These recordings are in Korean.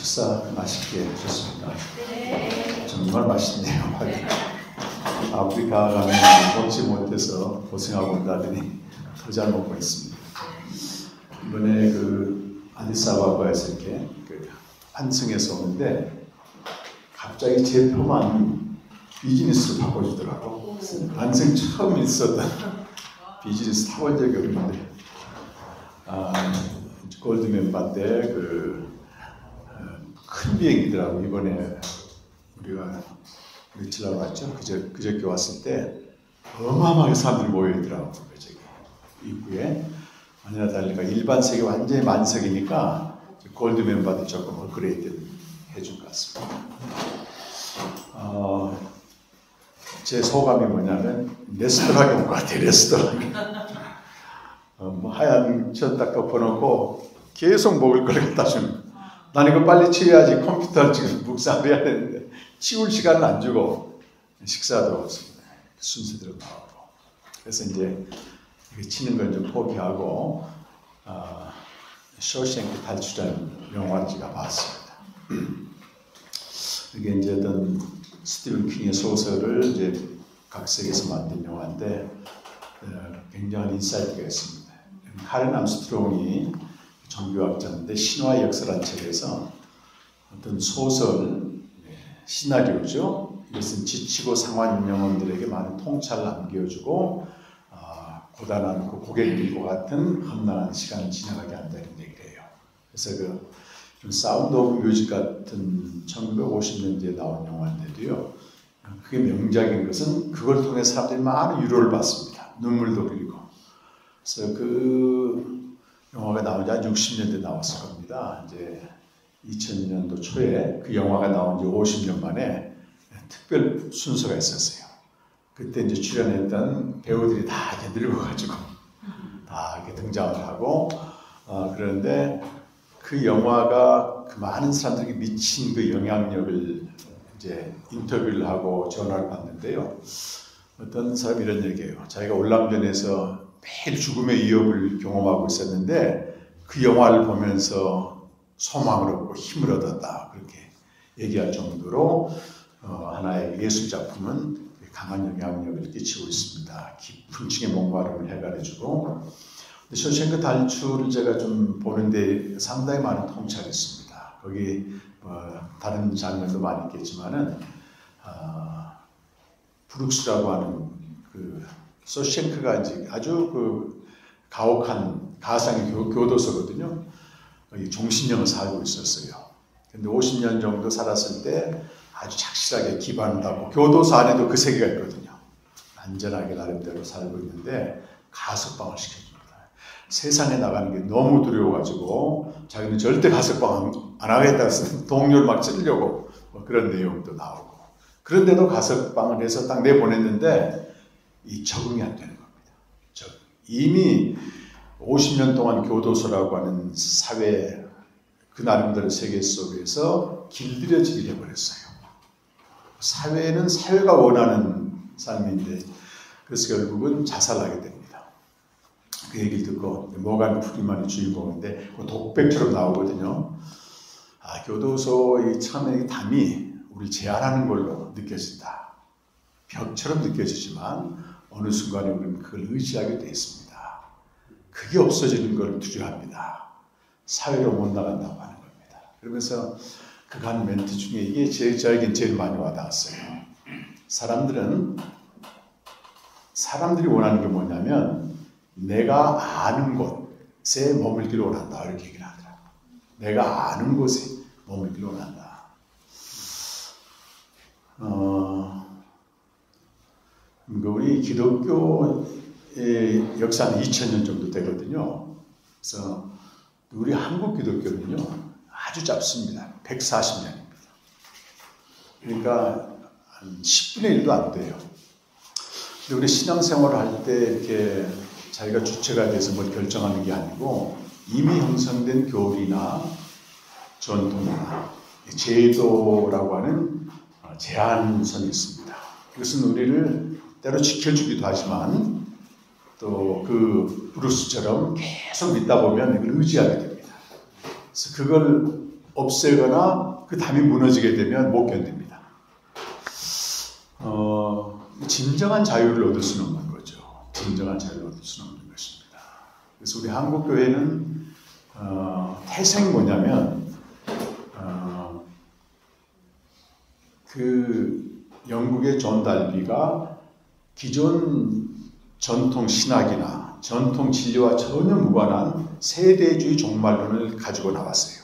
식사 맛있게 하셨습니다. 정말 맛있네요. 아프리카 가면 먹지 못해서 고생하고 온다더니 더 잘 먹고 있습니다. 이번에 아디스아바바에서 이렇게 환승해서 오는데 갑자기 제 표만 비즈니스로 바꿔주더라고. 환승 처음 있었던 비즈니스 타본 적이 없는데 골드멤버 때 큰 비행기더라고. 이번에 우리가 며칠 왔죠? 그저께 왔을 때 어마어마하게 사람들이 모여있더라고. 저기 입구에. 아니나 다를까 일반석이 완전히 만석이니까 골드멤버도 조금 업그레이드 해준 것 같습니다. 제 소감이 뭐냐면 레스토랑에 온 것 같아요. 레스토랑에. 하얀 천 딱 덮어놓고 계속 먹을 걸 갖다 주는 거예요. 난 이거 빨리 치워야지 컴퓨터를 지금 묵상을 해야 되는데 치울 시간은 안 주고 식사도 순서대로 나오고. 그래서 이제 치는 걸 좀 포기하고 쇼생크 탈출이라는 영화를 제가 봤습니다. 이게 이제 어떤 스티븐 킹의 소설을 이제 각색해서 만든 영화인데 굉장한 인사이트가 있습니다. 카렌 암스트롱이 종교학자인데 신화의 역사라는 책에서 어떤 소설 시나리오죠. 이것은 지치고 상한 영혼들에게 많은 통찰을 남겨주고 고단한 고객들과 같은 험난한 시간을 지나가게 한다는 얘기예요. 그래서 좀 사운드 오브 뮤직 같은 1950년대에 나온 영화인데도요. 그게 명작인 것은 그걸 통해 사람들이 많은 위로를 받습니다. 눈물도 흘리고. 그래서 영화가 나온 지 한 60년대 나왔을 겁니다. 이제 2000년도 초에 그 영화가 나온 지 50년 만에 특별 순서가 있었어요. 그때 이제 출연했던 배우들이 다 이제 늙어가지고 다 이렇게 등장을 하고 그런데 그 영화가 그 많은 사람들에게 미친 그 영향력을 이제 인터뷰를 하고 전화를 받는데요. 어떤 사람이 이런 얘기예요. 자기가 올랑전에서 매일 죽음의 위협을 경험하고 있었는데 그 영화를 보면서 소망을 얻고 힘을 얻었다. 그렇게 얘기할 정도로 하나의 예술 작품은 강한 영향력을 끼치고 있습니다. 깊은 층의 목마름을 해결해주고. 쇼생크 탈출을 제가 좀 보는데 상당히 많은 통찰이 있습니다. 거기 다른 장면도 많이 있겠지만은 브룩스라고 하는 쇼생크가 이제 아주 가혹한 가상의 교도소거든요. 종신형을 살고 있었어요. 근데 50년 정도 살았을 때 아주 착실하게 기반을 하고 교도소 안에도 그 세계가 있거든요. 안전하게 나름대로 살고 있는데 가석방을 시켜줍니다. 세상에 나가는 게 너무 두려워가지고 자기는 절대 가석방 안 하겠다고 해서 동료를 막 찌르려고 그런 내용도 나오고. 그런데도 가석방을 해서 딱 내보냈는데 적응이 안 되는 겁니다. 이미 50년 동안 교도소라고 하는 사회, 그 나름대로 세계 속에서 길들여지게 해버렸어요. 사회는 사회가 원하는 삶인데, 그래서 결국은 자살하게 됩니다. 그 얘기를 듣고, 모간 프리만이 주인공인데, 독백처럼 나오거든요. 교도소의 처음에 담이 우리 제한하는 걸로 느껴진다. 벽처럼 느껴지지만, 어느 순간에 우리는 그걸 의지하게 되어 있습니다. 그게 없어지는 걸 두려워합니다. 사회로 못 나간다고 하는 겁니다. 그러면서 그가 하는 멘트 중에 이게 저에겐 제일 많이 와닿았어요. 사람들이 원하는 게 뭐냐면 내가 아는 곳에 머물기를 원한다. 이렇게 얘기를 하더라고요. 내가 아는 곳에 머물기를 원한다. 우리 기독교의 역사는 2000년 정도 되거든요. 그래서 우리 한국 기독교는요, 아주 짧습니다. 140년입니다. 그러니까 한 10분의 1도 안 돼요. 근데 우리 신앙생활을 할 때 이렇게 자기가 주체가 돼서 뭘 결정하는 게 아니고 이미 형성된 교리나 전통이나 제도라고 하는 제한선이 있습니다. 이것은 우리를 때로 지켜주기도 하지만 또 브루스처럼 계속 믿다 보면 이걸 의지하게 됩니다. 그래서 그걸 없애거나 그 담이 무너지게 되면 못 견딥니다. 진정한 자유를 얻을 수는 없는 거죠. 진정한 자유를 얻을 수는 없는 것입니다. 그래서 우리 한국 교회는 태생이 뭐냐면 그 영국의 존 달비가 기존 전통 신학이나 전통 진리와 전혀 무관한 세대주의 종말론을 가지고 나왔어요.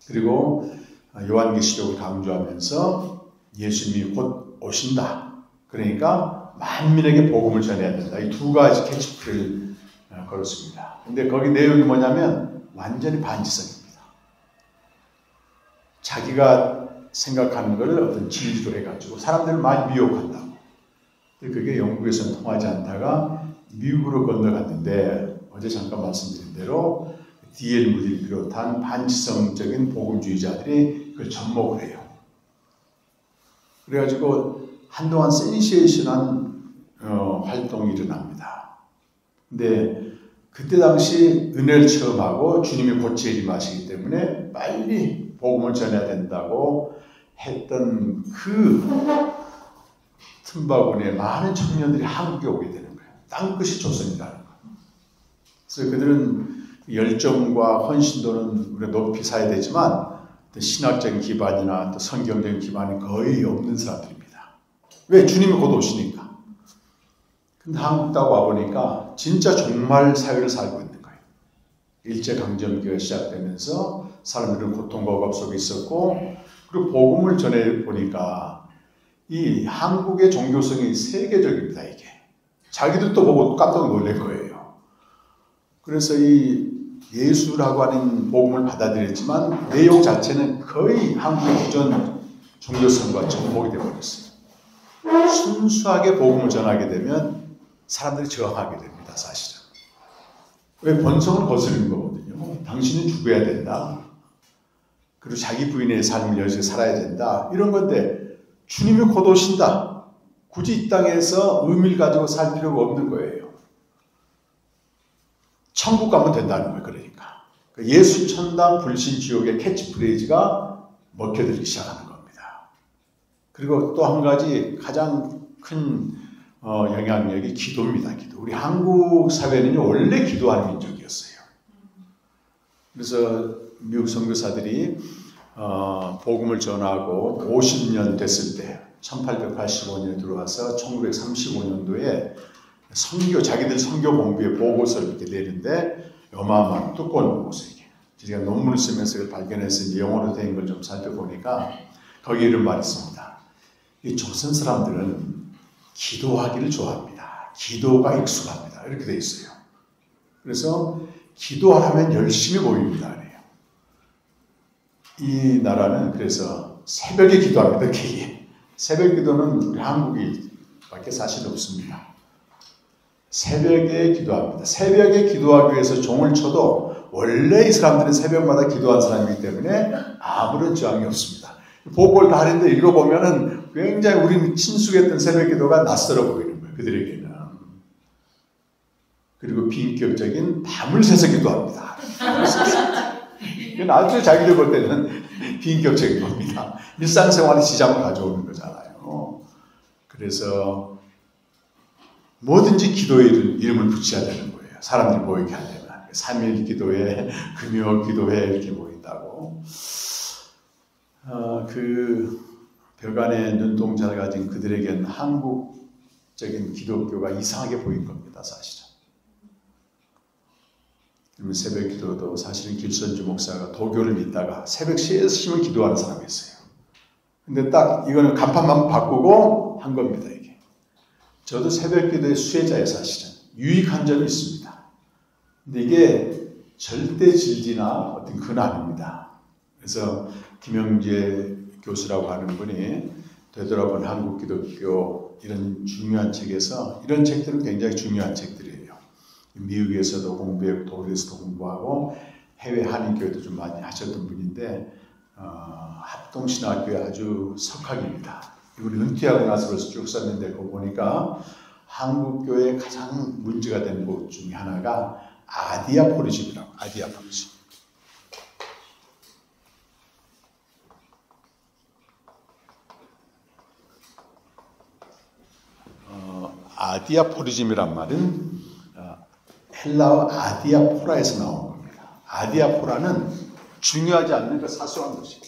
그리고 요한계시록을 강조하면서 예수님이 곧 오신다. 그러니까 만민에게 복음을 전해야 된다. 이 두 가지 캐치프레이즈를 걸었습니다. 근데 거기 내용이 뭐냐면 완전히 반지성입니다. 자기가 생각하는 것을 어떤 진리로 해가지고 사람들을 많이 미혹한다고. 그게 영국에서는 통하지 않다가 미국으로 건너갔는데 어제 잠깐 말씀드린 대로 D.L. 무디를 비롯한 반지성적인 복음주의자들이 그걸 접목을 해요. 그래가지고 한동안 센세이션한 활동이 일어납니다. 근데 그때 당시 은혜를 체험하고 주님이 곧 재림하시기 때문에 빨리 복음을 전해야 된다고 했던 그 틈바구니에 많은 청년들이 한국에 오게 되는 거예요. 땅끝이 조선이라는 거. 그래서 그들은 열정과 헌신도는 우리가 높이 사야 되지만 신학적인 기반이나 또 성경적인 기반이 거의 없는 사람들입니다. 왜? 주님이 곧 오시니까. 근데 한국 딱 와보니까 진짜 종말 사회를 살고 있는 거예요. 일제강점기가 시작되면서 사람들은 고통과 억압 속에 있었고, 그리고 복음을 전해보니까 이 한국의 종교성이 세계적입니다, 이게. 자기들도 보고 깜짝 놀랄 거예요. 그래서 이 예수라고 하는 복음을 받아들였지만 내용 자체는 거의 한국의 기존 종교성과 접목이 되어버렸어요. 순수하게 복음을 전하게 되면 사람들이 저항하게 됩니다, 사실은. 왜? 본성을 거스르는 거거든요. 당신은 죽어야 된다. 그리고 자기 부인의 삶을 열심히 살아야 된다. 이런 건데 주님이 곧 오신다. 굳이 이 땅에서 의미를 가지고 살 필요가 없는 거예요. 천국 가면 된다는 거예요. 그러니까 예수 천당 불신 지옥의 캐치프레이즈가 먹혀들기 시작하는 겁니다. 그리고 또 한 가지 가장 큰 영향력이 기도입니다. 기도. 우리 한국 사회는 원래 기도하는 민족이었어요. 그래서 미국 선교사들이 복음을 전하고 50년 됐을 때 1885년에 들어와서 1935년도에 자기들 선교 공부의 보고서를 이렇게 내는데 어마어마한 두꺼운 보고서 이게. 제가 논문을 쓰면서 그걸 발견해서 영어로 된 걸 좀 살펴보니까 거기에 이런 말이 있습니다. 이 조선 사람들은 기도하기를 좋아합니다. 기도가 익숙합니다. 이렇게 돼 있어요. 그래서 기도하면 열심히 모입니다. 그래요. 이 나라는 그래서 새벽에 기도합니다. 이렇게. 새벽 기도는 우리 한국이 밖에 사실 없습니다. 새벽에 기도합니다. 새벽에 기도하기 위해서 종을 쳐도 원래 이 사람들은 새벽마다 기도한 사람이기 때문에 아무런 저항이 없습니다. 보고를 다 하는데 읽어보면은 굉장히 우리 친숙했던 새벽 기도가 낯설어 보이는 거예요. 그들에게는. 그리고 비인격적인 밤을 새서 기도합니다. 이건 아주 자기들 볼 때는 비인격적인 겁니다. 일상생활에 지장을 가져오는 거잖아요. 그래서 뭐든지 기도의 이름을 붙여야 되는 거예요. 사람들이 모이게 하려면. 3일 기도회, 금요 기도회 이렇게 모인다고. 그 벽안에 눈동자를 가진 그들에겐 한국적인 기독교가 이상하게 보인 겁니다. 사실은. 그러면 새벽 기도도 사실은 길선주 목사가 도교를 믿다가 새벽 3시면 기도하는 사람이었어요. 근데 딱 이거는 간판만 바꾸고 한 겁니다. 이게. 저도 새벽 기도의 수혜자예요. 사실은. 유익한 점이 있습니다. 근데 이게 절대 진리나 어떤 건 아닙니다. 그래서 김영재 교수라고 하는 분이 되돌아본 한국 기독교 이런 중요한 책에서 이런 책들은 굉장히 중요한 책들이에요. 미국에서도 공부했고 독일에서도 공부하고 해외 한인교회도 좀 많이 하셨던 분인데 합동신학교의 아주 석학입니다. 이분이 은퇴하고 나서 벌써 쭉 썼는데 그거 보니까 한국교회의 가장 문제가 된 것 중에 하나가 아디아포리즘이라고. 아디아포리즘. 아디아포리즘이란 말은 헬라어 아디아포라에서 나온 겁니다. 아디아포라는 중요하지 않는 그 사소한 것이.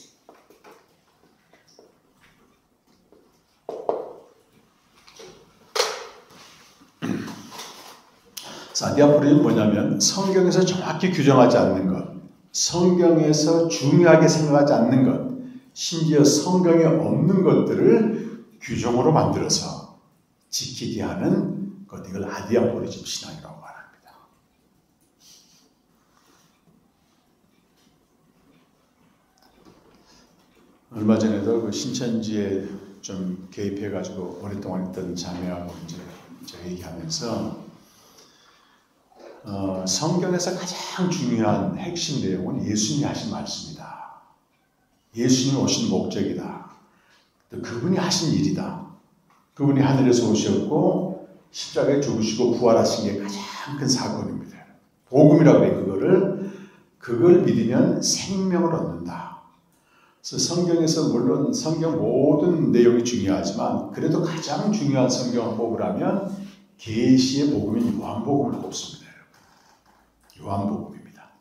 아디아포리즘은 뭐냐면 성경에서 정확히 규정하지 않는 것, 성경에서 중요하게 생각하지 않는 것, 심지어 성경에 없는 것들을 규정으로 만들어서 지키게 하는 것, 이걸 아디아포리즘 신앙이라고 말합니다. 얼마 전에도 그 신천지에 좀 개입해가지고 오랫동안 있던 자매하고 이제 얘기하면서 성경에서 가장 중요한 핵심 내용은 예수님이 하신 말씀이다. 예수님이 오신 목적이다. 또 그분이 하신 일이다. 그분이 하늘에서 오셨고 십자가에 죽으시고 부활하신 게 가장 큰 사건입니다. 복음이라고 해요. 그걸 믿으면 생명을 얻는다. 그래서 성경에서 물론 성경 모든 내용이 중요하지만 그래도 가장 중요한 성경을 뽑으라면 계시의 복음인 요한복음을 뽑습니다. 요한복음입니다.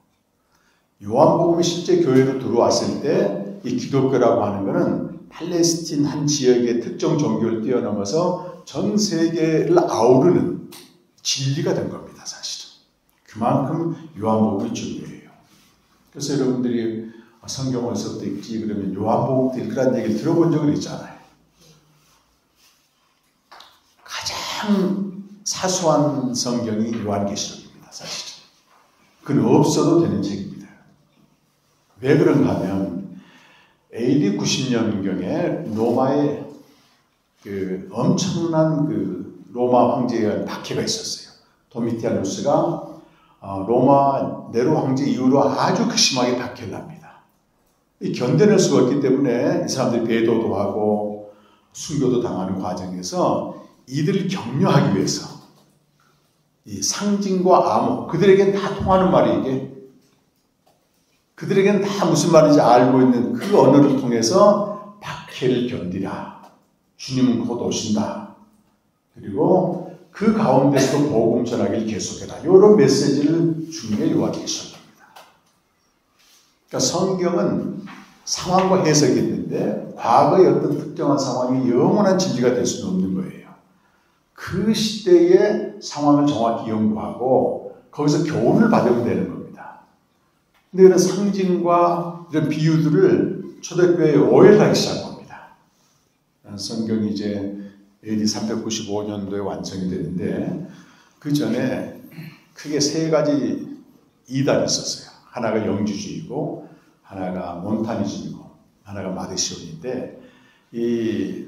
요한복음이 실제 교회로 들어왔을 때 이 기독교라고 하는 것은 팔레스틴 한 지역의 특정 종교를 뛰어넘어서 전 세계를 아우르는 진리가 된 겁니다. 사실은. 그만큼 요한복음이 중요해요. 그래서 여러분들이 성경 어디서부터 읽지 그러면 요한복음부터 읽으라는 얘기를 들어본 적은 있잖아요. 가장 사소한 성경이 요한계시록입니다. 사실은. 그건 없어도 되는 책입니다. 왜 그런가 하면 AD 90년경에 로마의 그 엄청난 그 로마 황제의 박해가 있었어요. 도미티아누스가 로마 네로 황제 이후로 아주 극심하게 박해를 합니다. 견뎌낼 수가 없기 때문에 이 사람들이 배도도 하고 순교도 당하는 과정에서 이들을 격려하기 위해서 이 상징과 암호, 그들에겐 다 통하는 말이 이게 그들에겐 다 무슨 말인지 알고 있는 그 언어를 통해서 박해를 견디라. 주님은 곧 오신다. 그리고 그 가운데서도 복음 전하기를 계속해라. 이런 메시지를 주는 게 요한계시록입니다. 그러니까 성경은 상황과 해석이 있는데 과거의 어떤 특정한 상황이 영원한 진리가 될 수는 없는 거예요. 그 시대의 상황을 정확히 연구하고 거기서 교훈을 받으면 되는 겁니다. 근데 이런 상징과 이런 비유들을 초대교회에 오해를 하기 시작합니다. 성경이 이제 AD 395년도에 완성이 되는데 그 전에 크게 세 가지 이단이 있었어요. 하나가 영주주의고 하나가 몬타니즘이고 하나가 마르시온인데 이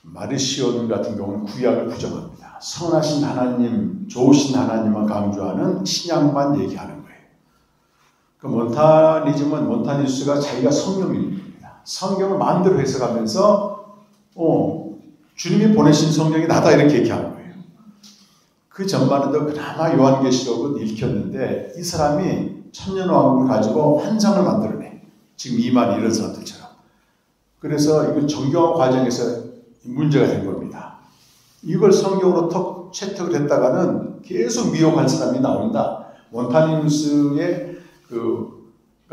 마르시온 같은 경우는 구약을 부정합니다. 선하신 하나님, 좋으신 하나님만 강조하는 신약만 얘기하는 거예요. 그 몬타니즘은 몬타니스가 자기가 성령입니다. 성경을 마음대로 해석하면서 주님이 보내신 성령이 나다 이렇게 얘기하는 거예요. 그 전반에도 그나마 요한계시록은 읽혔는데 이 사람이 천년왕국을 가지고 환상을 만들어내. 지금 이만 이런 사람들처럼. 그래서 이거 정교한 과정에서 문제가 된 겁니다. 이걸 성경으로 턱 채택을 했다가는 계속 미혹할 사람이 나온다. 몬타니누스의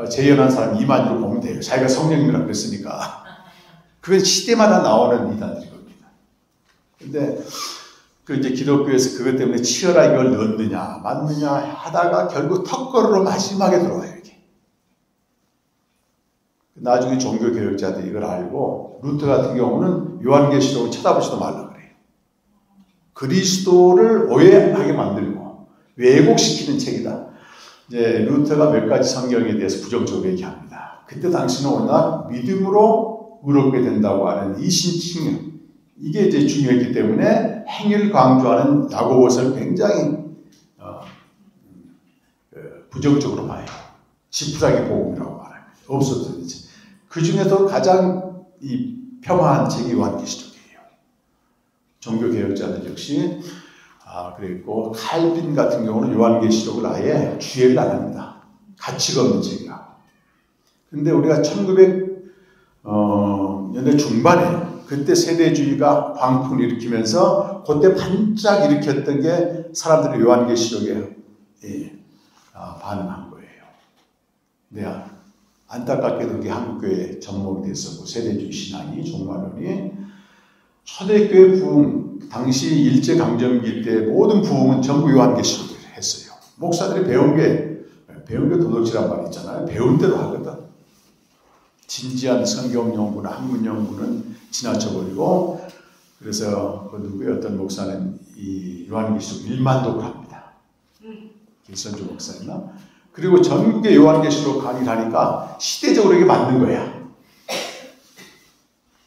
재현한 사람 이만희로 보면 돼요. 자기가 성령님이라고 그랬으니까. 그게 시대마다 나오는 이단들이 겁니다. 근데 이제 기독교에서 그것 때문에 치열하게 이걸 넣느냐, 맞느냐 하다가 결국 턱걸이로 마지막에 들어와요, 이게. 나중에 종교개혁자들이 이걸 알고, 루터 같은 경우는 요한계시록을 쳐다보지도 말라 그래요. 그리스도를 오해하게 만들고, 왜곡시키는 책이다. 이제 루터가 몇 가지 성경에 대해서 부정적으로 얘기합니다. 그때 당시는 워낙 믿음으로 의롭게 된다고 하는 이신칭령, 이게 이제 중요했기 때문에 행위를 강조하는 야고보서를 굉장히 부정적으로 봐요. 지푸라기 복음이라고 말합니다. 없어졌지. 그 중에서 가장 폄하한 책이 요한계시록이에요. 종교개혁자들 역시 그랬고 칼빈 같은 경우는 요한계시록을 아예 주의를 안 합니다. 가치가 없는 책이라. 근데 우리가 1900년대 중반에 그때 세대주의가 광풍을 일으키면서 그때 반짝 일으켰던 게 사람들이 요한계시록에 반응한 거예요. 네, 안타깝게도 그게 한국교회에 접목이 됐었고 세대주의 신앙이 종말론이 초대교회 부흥 당시 일제강점기 때 모든 부흥은 전부 요한계시록을 했어요. 목사들이 배운 게 도덕질한 말 있잖아요. 배운 대로 하거든. 진지한 성경 연구나 학문 연구는 지나쳐버리고 그래서 그 누구의 어떤 목사는 이 요한계시록 1만 독을 합니다. 길선주 목사였나? 그리고 전국의 요한계시록 강의를 하니까 시대적으로 이게 맞는 거야.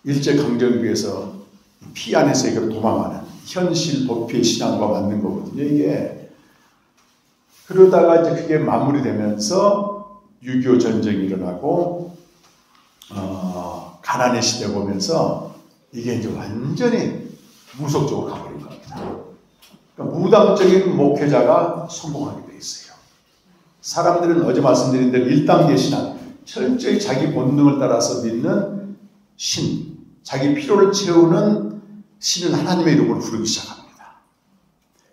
일제강점기에서 피안의 세계로 도망하는 현실 법피의 신앙과 맞는 거거든요. 이게 그러다가 이제 그게 마무리되면서 6.25 전쟁이 일어나고 가난의 시대가 오면서 이게 이제 완전히 무속적으로 가버린 겁니다. 그러니까 무당적인 목회자가 성공하게 돼 있어요. 사람들은 어제 말씀드린 대로 1단계 신앙, 철저히 자기 본능을 따라서 믿는 신, 자기 필요를 채우는 신은 하나님의 이름으로 부르기 시작합니다.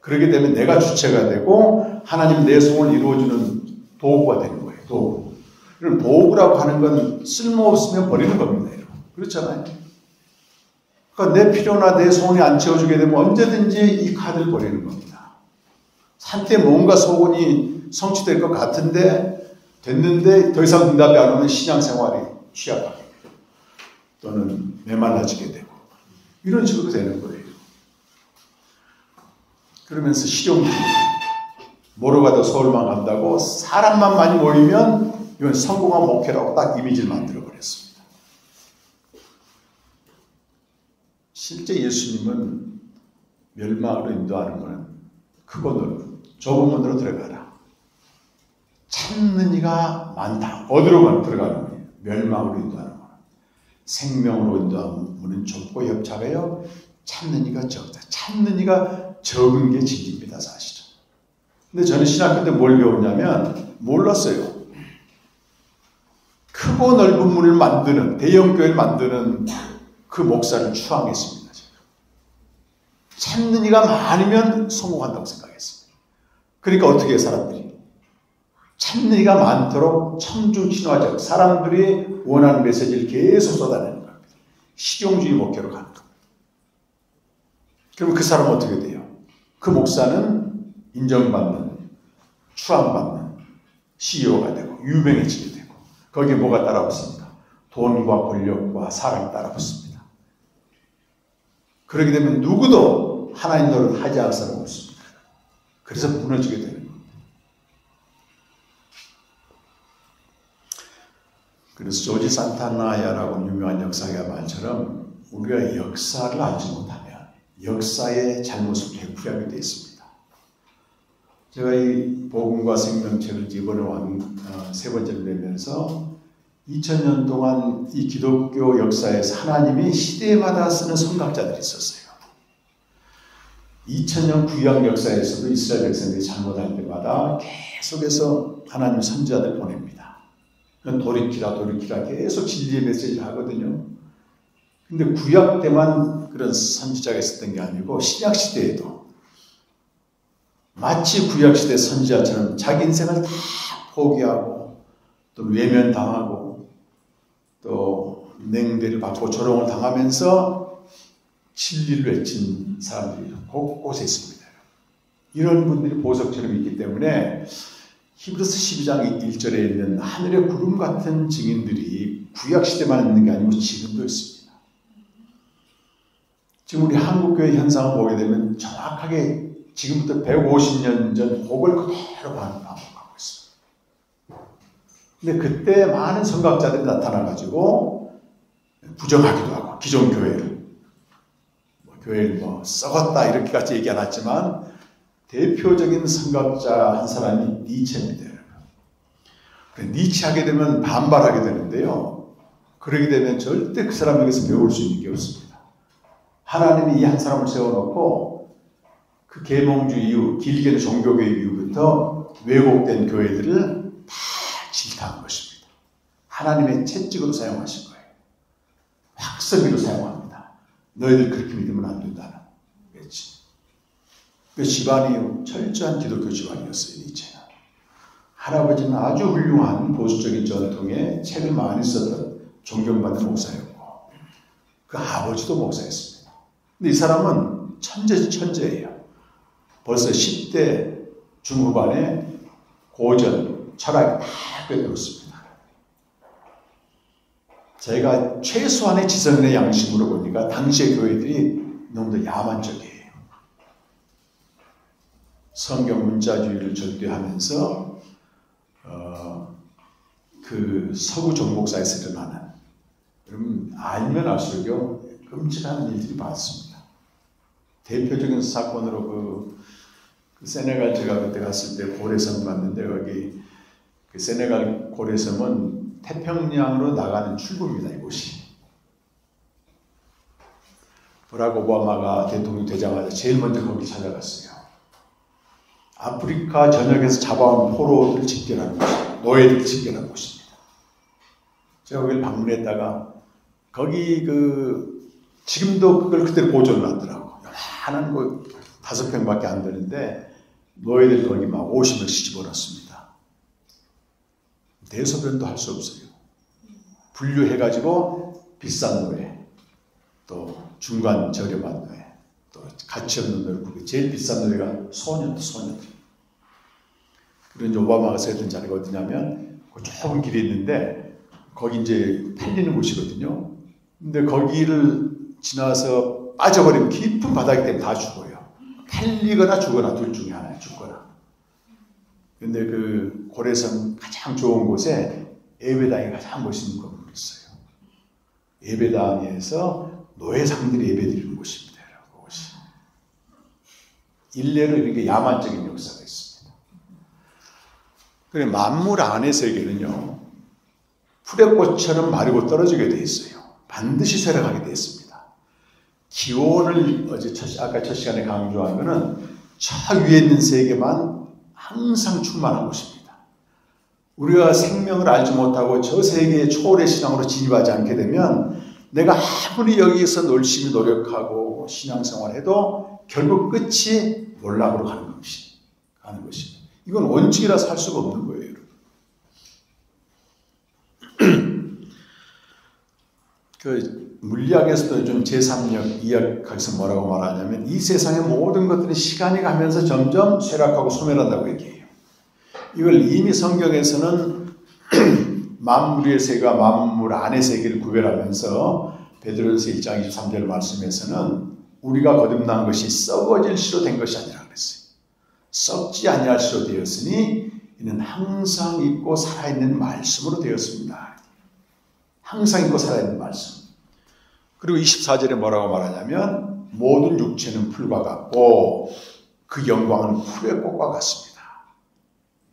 그렇게 되면 내가 주체가 되고 하나님 내 소원을 이루어주는 도구가 되는 거예요. 도구. 이런 도구라고 하는 건 쓸모없으면 버리는 겁니다. 여러분. 그렇잖아요. 그러니까 내 필요나 내 소원이 안 채워주게 되면 언제든지 이 카드를 버리는 겁니다. 한때 뭔가 소원이 성취될 것 같은데 됐는데 더 이상 응답이 안 오면 신앙생활이 취약하게 되고 또는 메말라지게 되고 이런 식으로 되는 거예요. 그러면서 실용주의 뭐로 가도 서울만 간다고 사람만 많이 모이면 이건 성공한 목회라고 딱 이미지를 만들어버렸습니다. 실제 예수님은 멸망으로 인도하는 것은 크고 넓은 좁은 문으로 들어가라. 찾는 이가 많다. 어디로만 들어가는 거예요. 멸망으로 인도하는 거. 생명으로 인도하는 문은 좁고 협착해요. 찾는 이가 적다. 찾는 이가 적은 게 진리입니다. 사실은. 근데 저는 신학교 때 뭘 배웠냐면 몰랐어요. 크고 넓은 문을 만드는 대형교회를 만드는 그 목사를 추앙했습니다. 제가. 찾는 이가 많으면 성공한다고 생각했습니다. 그러니까 어떻게 해요, 사람들이? 찾는 이가 많도록 청중신화적 사람들이 원하는 메시지를 계속 쏟아내는 겁니다. 실용주의 목회로 가는 겁니다. 그럼 그 사람은 어떻게 돼요? 그 목사는 인정받는, 추앙받는 CEO가 되고 유명해지게 되고 거기에 뭐가 따라붙습니까? 돈과 권력과 사랑이 따라붙습니다. 그렇게 되면 누구도 하나님 노릇 하지 않을 사람은 없습니다. 그래서 무너지게 되는 겁니다. 그래서 조지 산타나야라고 유명한 역사가 말처럼 우리가 역사를 알지 못하면 역사의 잘못을 되풀이하게 되어 있습니다. 제가 이 복음과 생명책을 이번에 세 번째로 내면서 2000년 동안 이 기독교 역사에서 하나님이 시대마다 쓰는 선각자들이 있었어요. 2000년 구약 역사에서도 이스라엘 백성들이 잘못할 때마다 계속해서 하나님 선지자들 보냅니다. 돌이키라 계속 진리의 메시지를 하거든요. 근데 구약 때만 그런 선지자가 있었던 게 아니고 신약 시대에도 마치 구약 시대 선지자처럼 자기 인생을 다 포기하고 또 외면당하고 또 냉대를 받고 조롱을 당하면서 진리를 외친 사람들이 곳곳에 있습니다. 이런 분들이 보석처럼 있기 때문에 히브리서 12장 1절에 있는 하늘의 구름 같은 증인들이 구약시대만 있는 게 아니고 지금도 있습니다. 지금 우리 한국교회 현상을 보게 되면 정확하게 지금부터 150년 전 그걸 그대로 반복하고 있습니다. 근데 그때 많은 선각자들이 나타나가지고 부정하기도 하고 기존 교회를 썩었다 이렇게까지 얘기 안 했지만 대표적인 선각자 한 사람이 니체입니다. 니체 하게 되면 반발하게 되는데요. 그러게 되면 절대 그 사람에게서 배울 수 있는 게 없습니다. 하나님이 이 한 사람을 세워놓고 그 계몽주의 이후 길게는 종교개혁 이후부터 왜곡된 교회들을 다 질타한 것입니다. 하나님의 채찍으로 사용하신 거예요. 확성기로 사용합니다. 너희들 그렇게 믿으면 안 된다는 거지. 그 집안이 철저한 기독교 집안이었어요. 이제는 할아버지는 아주 훌륭한 보수적인 전통에 책을 많이 썼던 존경받는 목사였고 그 아버지도 목사였습니다. 근데 이 사람은 천재예요. 벌써 10대 중후반에 고전, 철학이 다 꿰뚫었습니다. 제가 최소한의 지성인의 양심으로 보니까 당시의 교회들이 너무도 야만적이에요. 성경 문자주의를 절대하면서 그 서구 정복사에서 일어나는 여러분 알면 알수록 끔찍한 일들이 많습니다. 대표적인 사건으로 그 세네갈 제가 그때 갔을 때 고래섬 갔는데 거기 그 세네갈 고래섬은 태평양으로 나가는 출구입니다. 이곳이. 버락 오바마가 대통령 되자마자 제일 먼저 거기 찾아갔어요. 아프리카 전역에서 잡아온 포로를 집결하는 곳이에요. 노예들을 집결하는 곳입니다. 제가 거기를 방문했다가 거기 지금도 그걸 그대로 보존해놨더라고. 요만한 거 5평밖에 안 되는데 노예들 거기 막 50명씩 집어넣습니다. 대소변도 할 수 없어요. 분류해가지고 비싼 노예, 또 중간 저렴한 노예, 또 가치 없는 노예, 제일 비싼 노예가 소년들. 그런 오바마가 서있던 자리가 어디냐면 그 좁은 길이 있는데 거기 이제 팔리는 곳이거든요. 근데 거기를 지나서 빠져버리면 깊은 바다이기 때문에 다 죽어요. 팔리거나 죽거나 둘 중에 하나에 죽거나. 근데 그 고래섬 가장 좋은 곳에 예배당이 가장 멋있는 건물이 있어요. 예배당에서 노예상들이 예배드리는 곳입니다. 그곳이. 일례로 이렇게 야만적인 역사가 있습니다. 그래 만물 안의 세계는요. 풀의 꽃처럼 마르고 떨어지게 돼 있어요. 반드시 쇠락하게 돼 있습니다. 기원을 아까 첫 시간에 강조한 것은 저 위에 있는 세계만 항상 충만한 곳입니다. 우리가 생명을 알지 못하고 저 세계의 초월의 신앙으로 진입하지 않게 되면 내가 아무리 여기서 열심히 노력하고 신앙생활해도 결국 끝이 몰락으로 가는 것이. 이건 원칙이라서 할 수가 없는 거예요. 그 물리학에서도 좀 제3력, 이학에서 뭐라고 말하냐면 이 세상의 모든 것들이 시간이 가면서 점점 쇠락하고 소멸한다고 얘기해요. 이걸 이미 성경에서는 만물의 세계와 만물 안의 세계를 구별하면서 베드로전서 1장 23절 말씀에서는 우리가 거듭난 것이 썩어질 시로 된 것이 아니라 그랬어요. 썩지 아니할 시로 되었으니 이는 항상 있고 살아있는 말씀으로 되었습니다. 항상 있고 살아있는 말씀. 그리고 24절에 뭐라고 말하냐면 모든 육체는 풀과 같고 그 영광은 풀의 꽃과 같습니다.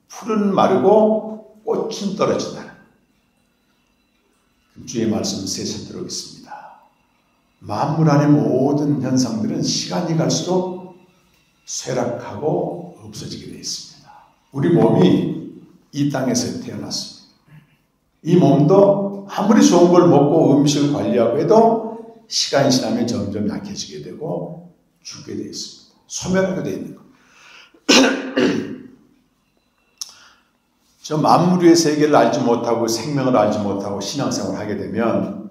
풀은 마르고 꽃은 떨어진다. 주의 말씀 세차 들어오겠습니다. 만물 안의 모든 현상들은 시간이 갈수록 쇠락하고 없어지게 되어 있습니다. 우리 몸이 이 땅에서 태어났습니다. 이 몸도 아무리 좋은 걸 먹고 음식을 관리하고 해도 시간이 지나면 점점 약해지게 되고 죽게 되어 있습니다. 소멸하게 되어 있는 겁니다. 저 만물의 세계를 알지 못하고 생명을 알지 못하고 신앙생활을 하게 되면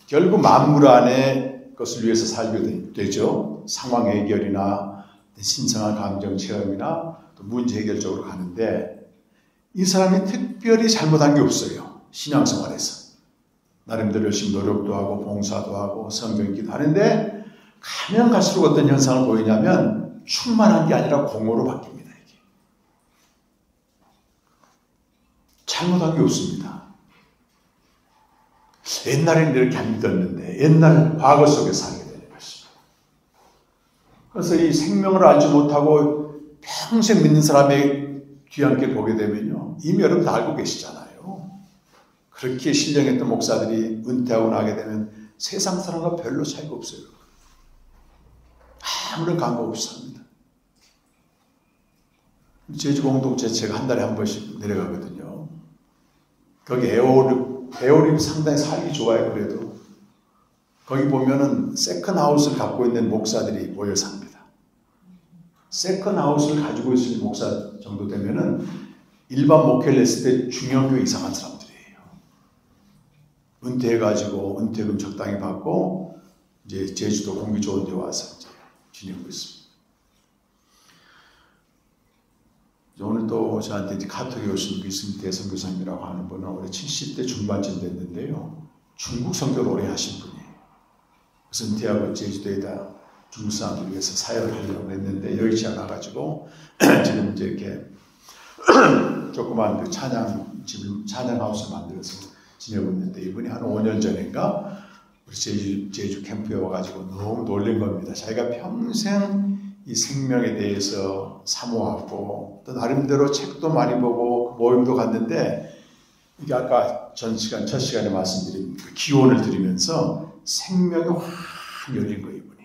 결국 만물 안의 것을 위해서 살게 되죠. 상황 해결이나 신성한 감정 체험이나 또 문제 해결 쪽으로 가는데 이 사람이 특별히 잘못한 게 없어요. 신앙생활에서. 나름대로 열심히 노력도 하고 봉사도 하고 성경 읽기도 하는데 가면 갈수록 어떤 현상을 보이냐면 충만한 게 아니라 공허로 바뀝니다. 이게. 잘못한 게 없습니다. 옛날에는 이렇게 안 믿었는데 옛날 과거 속에 살게 되는 것입니다. 그래서 이 생명을 알지 못하고 평생 믿는 사람의 뒤함께 보게 되면요. 이미 여러분 다 알고 계시잖아요. 그렇게 신령했던 목사들이 은퇴하고 나게 되면 세상 사람과 별로 차이가 없어요. 아무런 감각 없이 삽니다. 제주 공동체 제가 한 달에 한 번씩 내려가거든요. 거기 에어립 상당히 살기 좋아요. 그래도 거기 보면은 세컨하우스를 갖고 있는 목사들이 모여 삽니다. 세컨하우스를 가지고 있을 목사 정도 되면은 일반 목회를 했을 때 중형교 이상한 사람들이에요. 은퇴해가지고 은퇴금 적당히 받고 이제 제주도 공기 좋은 데 와서 이제 지내고 있습니다. 오늘 또 저한테 이제 카톡에 오신 이승태 선교사님이라고 하는 분은 올해 70대 중반쯤 됐는데요. 중국 선교를 오래 하신 분이에요. 그래서 은퇴하고 제주도에다 중국 사람들 위해서 사역을 하려고 했는데 여의치 않아가지고 지금 이제 이렇게 조그만 그 찬양하우스 만들어서 지내고 있는데 이분이 한 5년 전인가 우리 제주 캠프에 와가지고 너무 놀란 겁니다. 자기가 평생 이 생명에 대해서 사모하고 또 나름대로 책도 많이 보고 모임도 갔는데 이게 아까 첫 시간에 말씀드린 그 기원을 드리면서 생명이 확 열린 거예요, 이분이.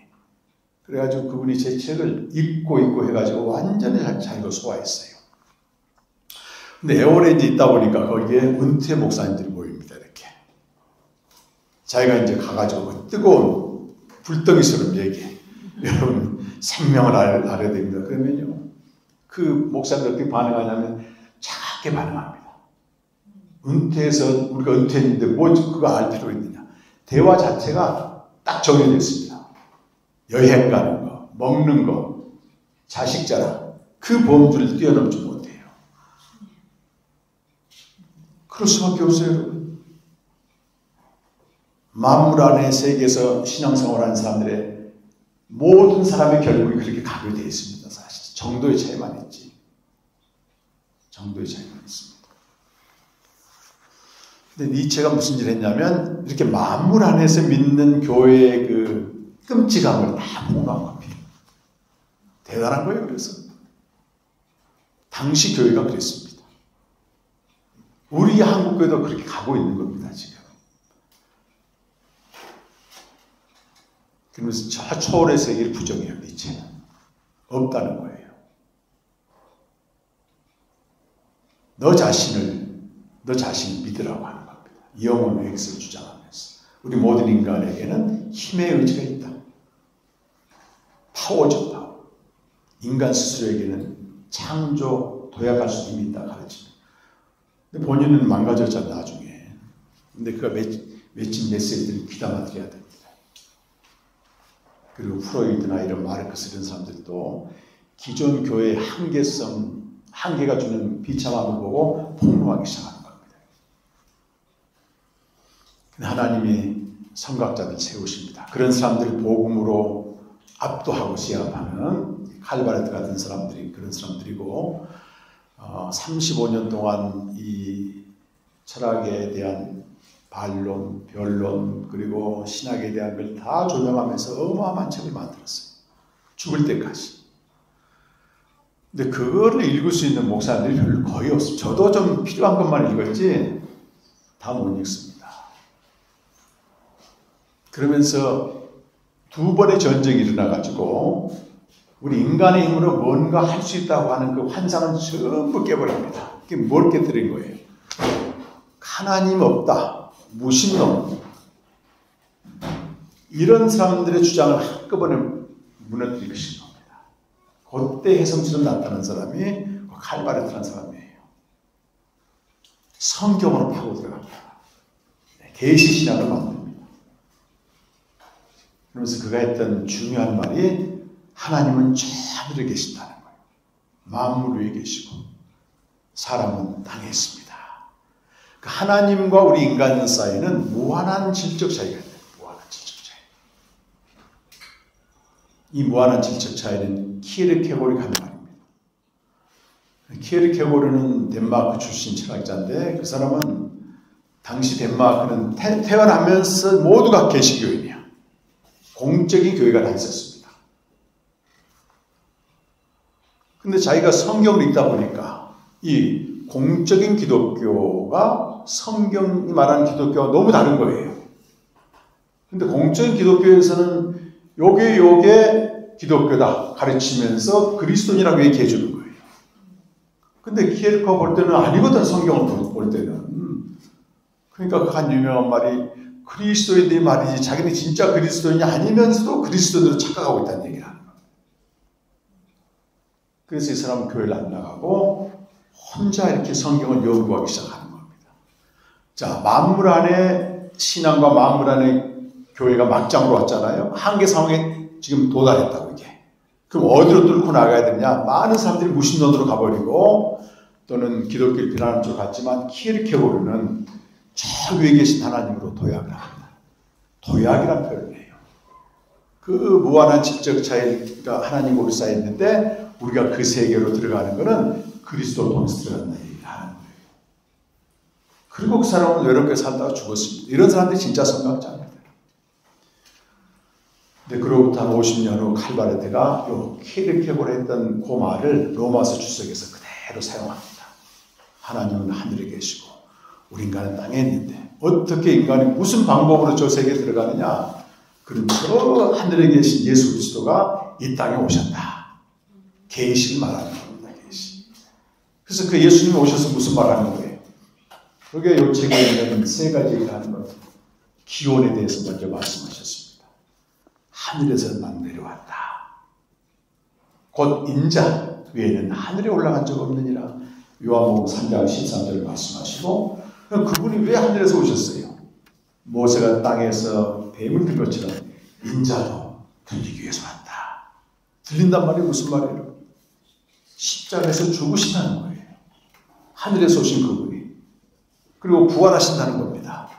그래가지고 그분이 제 책을 읽고 해가지고 완전히 자기가 소화했어요. 근데 애월에 이제 있다 보니까 거기에 은퇴 목사님들이 모입니다, 이렇게. 자기가 이제 가가지고 뜨거운 불덩이처럼 얘기해. 여러분, 생명을 알아야 됩니다. 그러면요, 그 목사님들 어떻게 반응하냐면 차갑게 반응합니다. 은퇴해서 우리가 은퇴했는데 뭐 그거 알 필요가 있느냐. 대화 자체가 딱 정해져 있습니다. 여행 가는 거, 먹는 거, 자식 자랑, 그 범주를 뛰어넘지 못해요. 그럴 수밖에 없어요, 여러분. 만물 안의 세계에서 신앙생활하는 사람들의 모든 사람의 결국이 그렇게 가게 되어 있습니다. 사실 정도의 차이만 있지. 정도의 차이만 있습니다. 근데 니체가 무슨 일을 했냐면 이렇게 만물 안에서 믿는 교회의 그 끔찍함을 다 폭로한 겁니다. 대단한 거예요. 그래서 당시 교회가 그랬습니다. 우리 한국교회도 그렇게 가고 있는 겁니다. 지금. 그러면서 저 초월의 세계를 부정해요. 니체는. 없다는 거예요. 너 자신을 믿으라고 하는 겁니다. 영혼의 X를 주장하면서. 우리 모든 인간에게는 힘의 의지가 있다. 파워죠, 파워. 인간 스스로에게는 창조, 도약할 수 힘이 있다 가르칩니다. 근데 본인은 망가졌잖아, 나중에. 근데 그가 맺힌 메시지를 귀담아 드려야 됩니다. 그리고 프로이드나 이런 마르크스 이런 사람들도 기존 교회의 한계가 주는 비참함을 보고 폭로하기 시작하는 겁니다. 근데 하나님이 선각자들 세우십니다. 그런 사람들을 복음으로 압도하고 시합하는 칼바레트 같은 사람들이 그런 사람들이고 35년 동안 이 철학에 대한 반론, 변론, 그리고 신학에 대한 걸 다 조명하면서 어마어마한 책을 만들었어요. 죽을 때까지. 근데 그거를 읽을 수 있는 목사님들이 별로 거의 없어요. 저도 좀 필요한 것만 읽었지 다 못 읽습니다. 그러면서 두 번의 전쟁이 일어나가지고 우리 인간의 힘으로 뭔가 할 수 있다고 하는 그 환상은 전부 깨버립니다. 그게 뭘 깨뜨린 거예요? 하나님 없다. 무신론. 이런 사람들의 주장을 한꺼번에 무너뜨리고 싶은 겁니다. 그때 혜성처럼 나타난 사람이 칼바레트라는 사람이에요. 성경으로 파고 들어갑니다. 계시신학을 만듭니다. 그러면서 그가 했던 중요한 말이 하나님은 저하늘에 계신다는 거예요. 만물 위에 계시고 사람은 땅에 있습니다. 하나님과 우리 인간 사이는 무한한 질적 차이가 있어요. 무한한 질적 차이. 이 무한한 질적 차이는 키에르케고르가 하는 말입니다. 키에르케고르는 덴마크 출신 철학자인데 그 사람은 당시 덴마크는 태어나면서 모두가 개신교인이야. 공적인 교회가 다 있었습니다. 근데 자기가 성경을 읽다 보니까 이 공적인 기독교가 성경이 말하는 기독교와 너무 다른 거예요. 근데 공적인 기독교에서는 요게 기독교다 가르치면서 그리스도인이라고 얘기해 주는 거예요. 근데 키에르케고르 볼 때는 아니거든, 성경을 볼 때는. 그러니까 그 한 유명한 말이 그리스도인들이 말이지 자기는 진짜 그리스도인이 아니면서도 그리스도인으로 착각하고 있다는 얘기를 하는 거예요. 그래서 이 사람은 교회를 안 나가고 혼자 이렇게 성경을 연구하기 시작하는 겁니다. 자, 만물 안에 신앙과 만물 안에 교회가 막장으로 왔잖아요. 한계 상황에 지금 도달했다고 이게. 그럼 어디로 뚫고 나가야 되냐? 많은 사람들이 무신론으로 가버리고 또는 기독교를 비난하는 쪽으로 갔지만 키르케고르는 저 위에 계신 하나님으로 도약을 합니다. 도약이란 표현을 해요. 그 무한한 질적 차이가 하나님과 우리 사이에 있는데 우리가 그 세계로 들어가는 것은 그리스도를 통해서 들어간다는 얘기를 하는 거예요. 그리고 그 사람은 외롭게 살다가 죽었습니다. 이런 사람들이 진짜 성경자입니다. 근데 그로부터 한 50년 후 칼바르테가 요 키르케고르 했던 그 말을 로마서 주석에서 그대로 사용합니다. 하나님은 하늘에 계시고 우리 인간은 땅에 있는데 어떻게 인간이 무슨 방법으로 저 세계에 들어가느냐? 그럼 저 하늘에 계신 예수 그리스도가 이 땅에 오셨다. 계시를 말하는 겁니다. 계시. 그래서 그 예수님이 오셔서 무슨 말하는 거예요? 그게 요 책에 있는 세 가지 얘기를 하는 겁니다. 기원에 대해서 먼저 말씀하셨습니다. 하늘에서만 내려왔다. 곧 인자 위에는 하늘에 올라간 적 없느니라. 요한복음 3장 13절 말씀하시고 그분이 왜 하늘에서 오셨어요? 모세가 땅에서 뱀을 든 것처럼 인자도 들리기 위해서 왔다. 들린단 말이 무슨 말이에요? 십자가에서 죽으신다는 거예요. 하늘에서 오신 그분이. 그리고 부활하신다는 겁니다.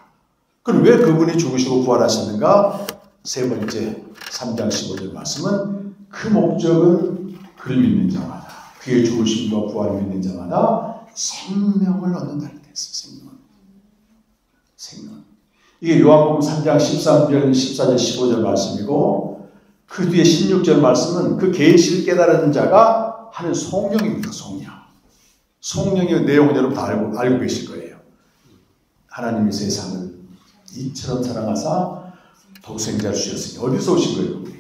그럼 왜 그분이 죽으시고 부활하시는가? 세 번째 3장 15절 말씀은 그 목적은 그를 믿는 자마다 그의 죽으심과 부활을 믿는 자마다 생명을 얻는다는 뜻이에요. 생명. 이게 요한복음 3장 13절, 14절, 15절 말씀이고 그 뒤에 16절 말씀은 그 계시를 깨달은 자가 하는 성령입니다. 성령. 성령의 내용은 여러분 다 알고 계실 거예요. 하나님이 세상을 이처럼 사랑하사 독생자를 주셨으니 어디서 오신 거예요?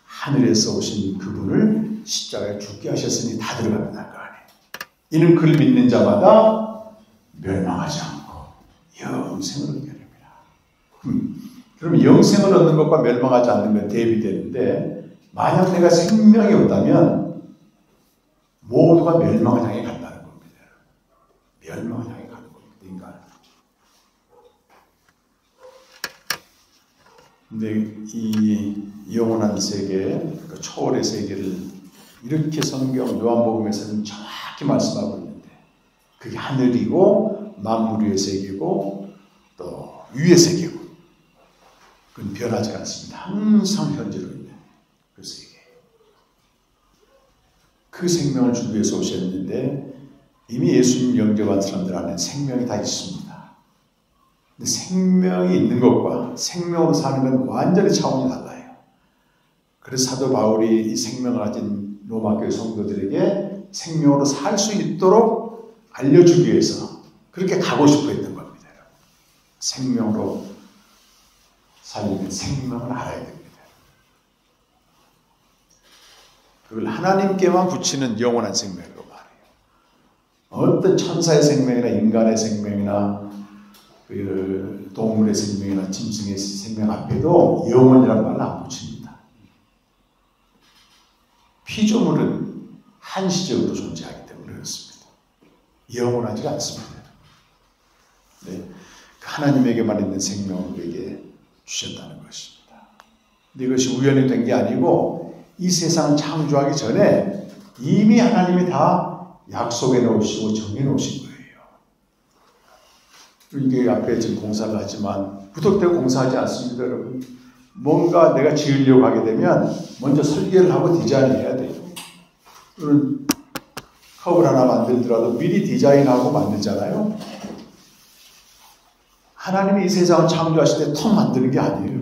하늘에서 오신 그분을 십자가에 죽게 하셨으니 다 들어갑니다. 그 안에. 이는 그를 믿는 자마다 멸망하지 않고 영생을 얻게 됩니다. 그럼 영생을 얻는 것과 멸망하지 않는 건 대비되는데 만약 내가 생명이 없다면 모두가 멸망을 향해 간다는 겁니다. 멸망을 향해 가는 겁니다. 인간은. 근데 이 영원한 세계, 그 초월의 세계를 이렇게 성경 요한복음에서는 정확히 말씀하고 있는데 그게 하늘이고 만물 위의 세계고 또 위의 세계고 그건 변하지 않습니다. 항상 현재로 있는 그 세계. 그 생명을 주기 위해서 오셨는데 이미 예수님 영접한 사람들 안에 생명이 다 있습니다. 근데 생명이 있는 것과 생명으로 사는 건 완전히 차원이 달라요. 그래서 사도 바울이 이 생명을 가진 로마교회 성도들에게 생명으로 살 수 있도록 알려주기 위해서 그렇게 가고 싶어 했던 겁니다. 생명으로 살리는 생명을 알아야 됩니다. 그걸 하나님께만 붙이는 영원한 생명으로 말해요. 어떤 천사의 생명이나 인간의 생명이나 그 동물의 생명이나 짐승의 생명 앞에도 영원이라는 말을 안 붙입니다. 피조물은 한시적으로 존재하기 때문에 그렇습니다. 영원하지가 않습니다. 네. 하나님에게만 있는 생명을 우리에게 주셨다는 것입니다. 근데 이것이 우연히 된 게 아니고 이 세상을 창조하기 전에 이미 하나님이 다 약속해 놓으시고 정해 놓으신 거예요. 이게 앞에 지금 공사를 하지만 부득대고 공사하지 않습니다, 여러분. 뭔가 내가 지으려고 하게 되면 먼저 설계를 하고 디자인을 해야 돼요. 그런 컵을 하나 만들더라도 미리 디자인하고 만들잖아요. 하나님이 이 세상을 창조하실 때 턱 만드는 게 아니에요.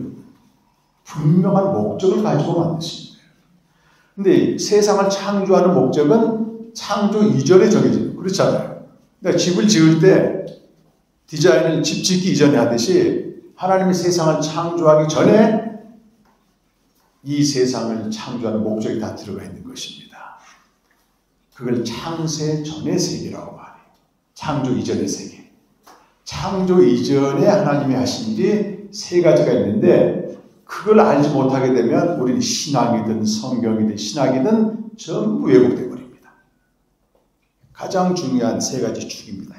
분명한 목적을 가지고 만드십니다. 근데 세상을 창조하는 목적은 창조 이전에 정해져요. 그렇잖아요. 그러니까 집을 지을 때 디자인을 집 짓기 이전에 하듯이 하나님이 세상을 창조하기 전에 이 세상을 창조하는 목적이 다 들어가 있는 것입니다. 그걸 창세 전의 세계라고 말해요. 창조 이전의 세계. 창조 이전에 하나님이 하신 일이 세 가지가 있는데 그걸 알지 못하게 되면 우리는 신앙이든 성경이든 신학이든 전부 왜곡되어 버립니다. 가장 중요한 세 가지 축입니다.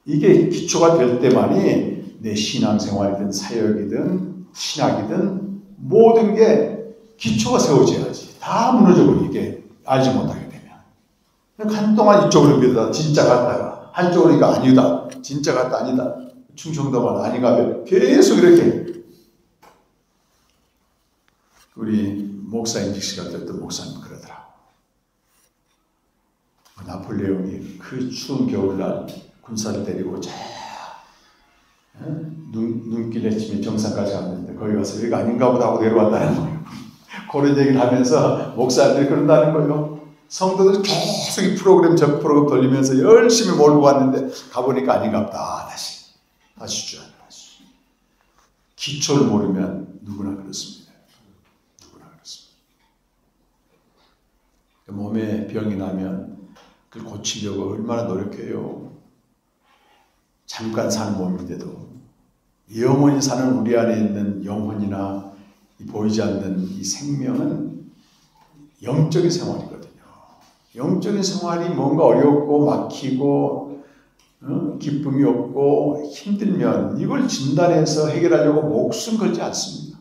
이게 기초가 될 때만이 내 신앙생활이든 사역이든 신학이든 모든 게 기초가 세워져야지. 다 무너져버려 이게 알지 못하게 되면. 한동안 이쪽으로 믿다 진짜 같다가 한쪽으로 이거 아니다 진짜 같다 아니다 충청도만 아니가 계속 이렇게. 우리 목사 임직 시간 때 목사님 그러더라고. 나폴레옹이 그 추운 겨울날 군사를 데리고 눈길에 치면 정상까지 갔는데 거기 가서 여기가 아닌가 보다 하고 내려왔다는 거예요. 그런 얘기를 하면서 목사님들이 그런다는 거예요. 성도들이 계속 이 프로그램 저 프로그램 돌리면서 열심히 몰고 갔는데 가보니까 아닌가 보다. 다시 주저앉아. 기초를 모르면 누구나 그렇습니다. 몸에 병이 나면 그걸 고치려고 얼마나 노력해요. 잠깐 사는 몸인데도 영원히 사는 우리 안에 있는 영혼이나 보이지 않는 이 생명은 영적인 생활이거든요. 영적인 생활이 뭔가 어렵고 막히고 기쁨이 없고 힘들면 이걸 진단해서 해결하려고 목숨 걸지 않습니다.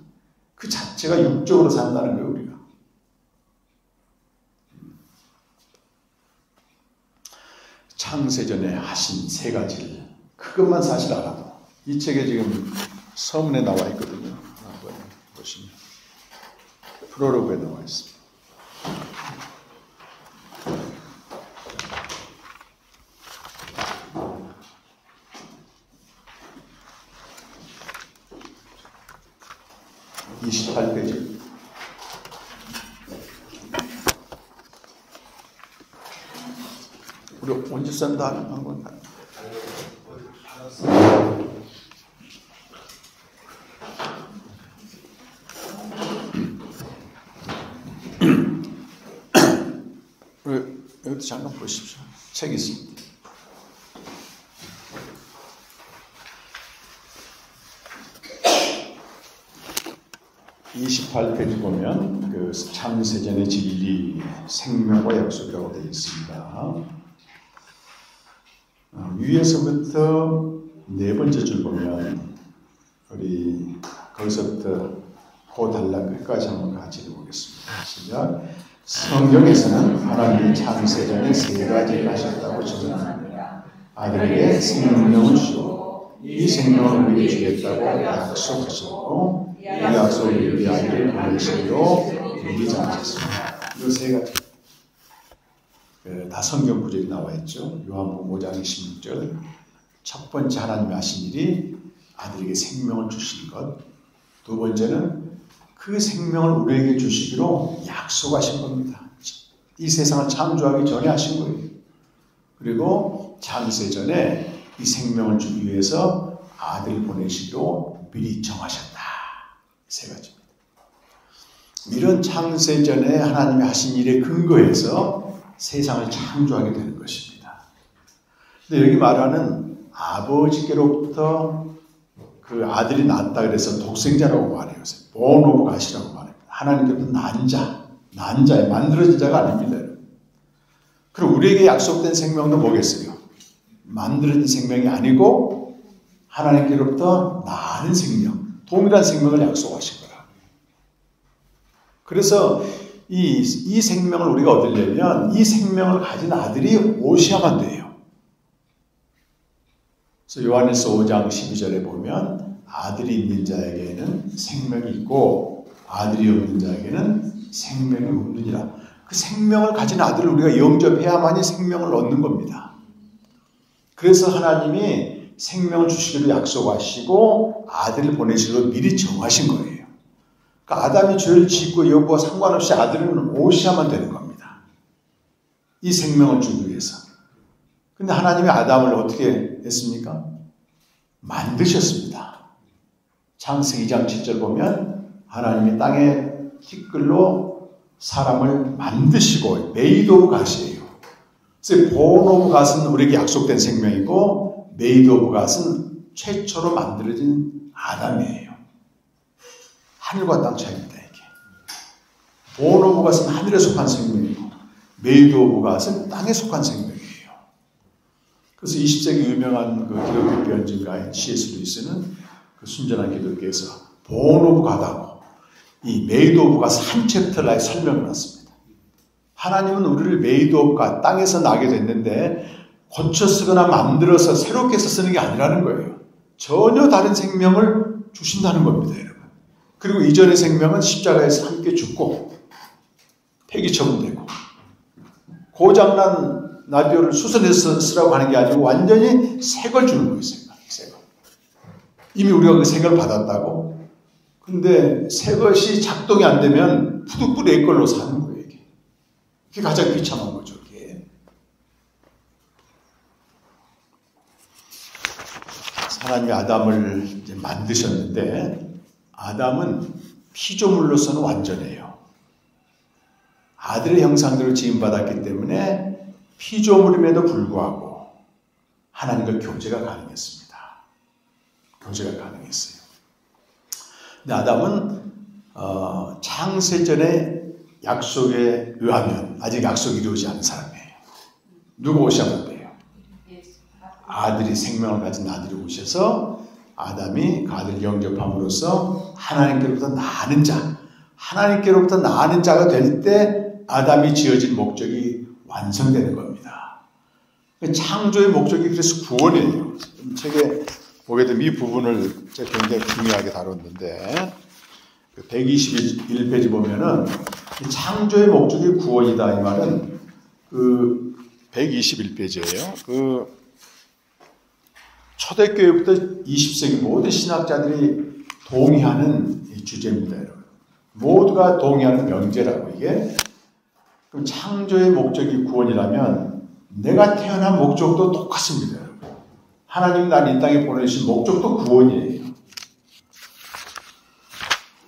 그 자체가 육적으로 산다는 거예요. 우리가. 창세전에 하신 세 가지를 그것만 사실 알아도 이 책에 지금 서문에 나와 있거든요. 한번 보시면 프로로그에 나와 있습니다. (28페이지) 우리 원집사님도 한 건 여기도 잠깐 보십시오. 책이 있습니다. (28페이지) 보면 그 창세전의 진리, 생명과 약속이라고 되어 있습니다. 위에서부터 네 번째 줄 보면 우리 거기서부터 그 단락 끝까지 한번 같이 읽어보겠습니다. 시작. 성경에서는 하나님이 창세전에 세 가지를 하셨다고 전합니다. 아들에게 생명을 주시고 이 생명을 우리에게 주겠다고 약속하셨고 이 약속을 우리 아이를 보내시기로 얘기하셨습니다. 이 세 가지 다 성경 구절이 나와 있죠. 요한복음 5장 16절. 첫 번째 하나님이 하신 일이 아들에게 생명을 주신 것. 두 번째는 그 생명을 우리에게 주시기로 약속하신 겁니다. 이 세상을 창조하기 전에 하신 거예요. 그리고 창세전에 이 생명을 주기 위해서 아들을 보내시기로 미리 정하셨다. 세 가지입니다. 이런 창세전에 하나님이 하신 일에 근거해서 세상을 창조하게 되는 것입니다. 근데 여기 말하는 아버지께로부터 그 아들이 낳았다 그래서 독생자라고 말해요. born of God이라고 말합니다. 하나님께로부터 난자에 만들어진 자가 아닙니다. 그럼 우리에게 약속된 생명도 뭐겠어요? 만들어진 생명이 아니고 하나님께로부터 나은 생명, 동일한 생명을 약속하신 거라. 그래서 이 생명을 우리가 얻으려면 이 생명을 가진 아들이 오셔야만 돼요. 그래서 요한일서 5장 12절에 보면 아들이 있는 자에게는 생명이 있고 아들이 없는 자에게는 생명이 없느니라. 그 생명을 가진 아들을 우리가 영접해야만이 생명을 얻는 겁니다. 그래서 하나님이 생명을 주시기로 약속하시고 아들을 보내시기로 미리 정하신 거예요. 그러니까 아담이 죄를 짓고 여부와 상관없이 아들은 오셔야만 되는 겁니다. 이 생명을 주기 위해서. 근데 하나님이 아담을 어떻게 했습니까? 만드셨습니다. 창세기 2장 7절 보면 하나님이 땅에 티끌로 사람을 만드시고 메이드 오브 갓이에요. 그래서 born of God은 우리에게 약속된 생명이고 메이드 오브 갓은 최초로 만들어진 아담이에요. 하늘과 땅 차이입니다. 이게. Born of God은 하늘에 속한 생명이고 Made of God은 땅에 속한 생명이에요. 그래서 20세기 유명한 그 기독교 변증가인 C.S. 루이스는 그 순전한 기독교에서 Born of God하고 이 Made of God 한 챕터를 아예 설명을 했습니다. 하나님은 우리를 Made of God, 땅에서 나게 됐는데 고쳐 쓰거나 만들어서 새롭게 해서 쓰는 게 아니라는 거예요. 전혀 다른 생명을 주신다는 겁니다, 여러분. 그리고 이전의 생명은 십자가에서 함께 죽고 폐기 처분되고 고장난 라디오를 수선해서 쓰라고 하는 게 아니고 완전히 새 걸 주는 거예요, 새 걸. 이미 우리가 그 새 걸 받았다고. 근데 새 것이 작동이 안 되면 푸득푸득 내 걸로 사는 거예요, 이게. 그게 가장 비참한 거죠, 이게. 하나님이 아담을 이제 만드셨는데 아담은 피조물로서는 완전해요. 아들의 형상대로 지음받았기 때문에 피조물임에도 불구하고 하나님과 교제가 가능했습니다. 교제가 가능했어요. 근데 아담은 창세전의 약속에 의하면 아직 약속이 이루어지지 않은 사람이에요. 누가 오셔야 돼요? 아들이 생명을 가진 아들이 오셔서 아담이 그 아들을 영접함으로써 하나님께로부터 나는 자, 하나님께로부터 나는 자가 될 때 아담이 지어진 목적이 완성되는 겁니다. 창조의 목적이 그래서 구원이에요. 책에 보게 되면 이 부분을 제가 굉장히 중요하게 다뤘는데 121페이지 보면은 창조의 목적이 구원이다 이 말은 그 121페이지예요. 그 초대교회부터 20세기 모든 신학자들이 동의하는 주제입니다, 여러분. 모두가 동의하는 명제라고 이게. 그럼 창조의 목적이 구원이라면 내가 태어난 목적도 똑같습니다, 여러분. 하나님 날 이 땅에 보내주신 목적도 구원이에요.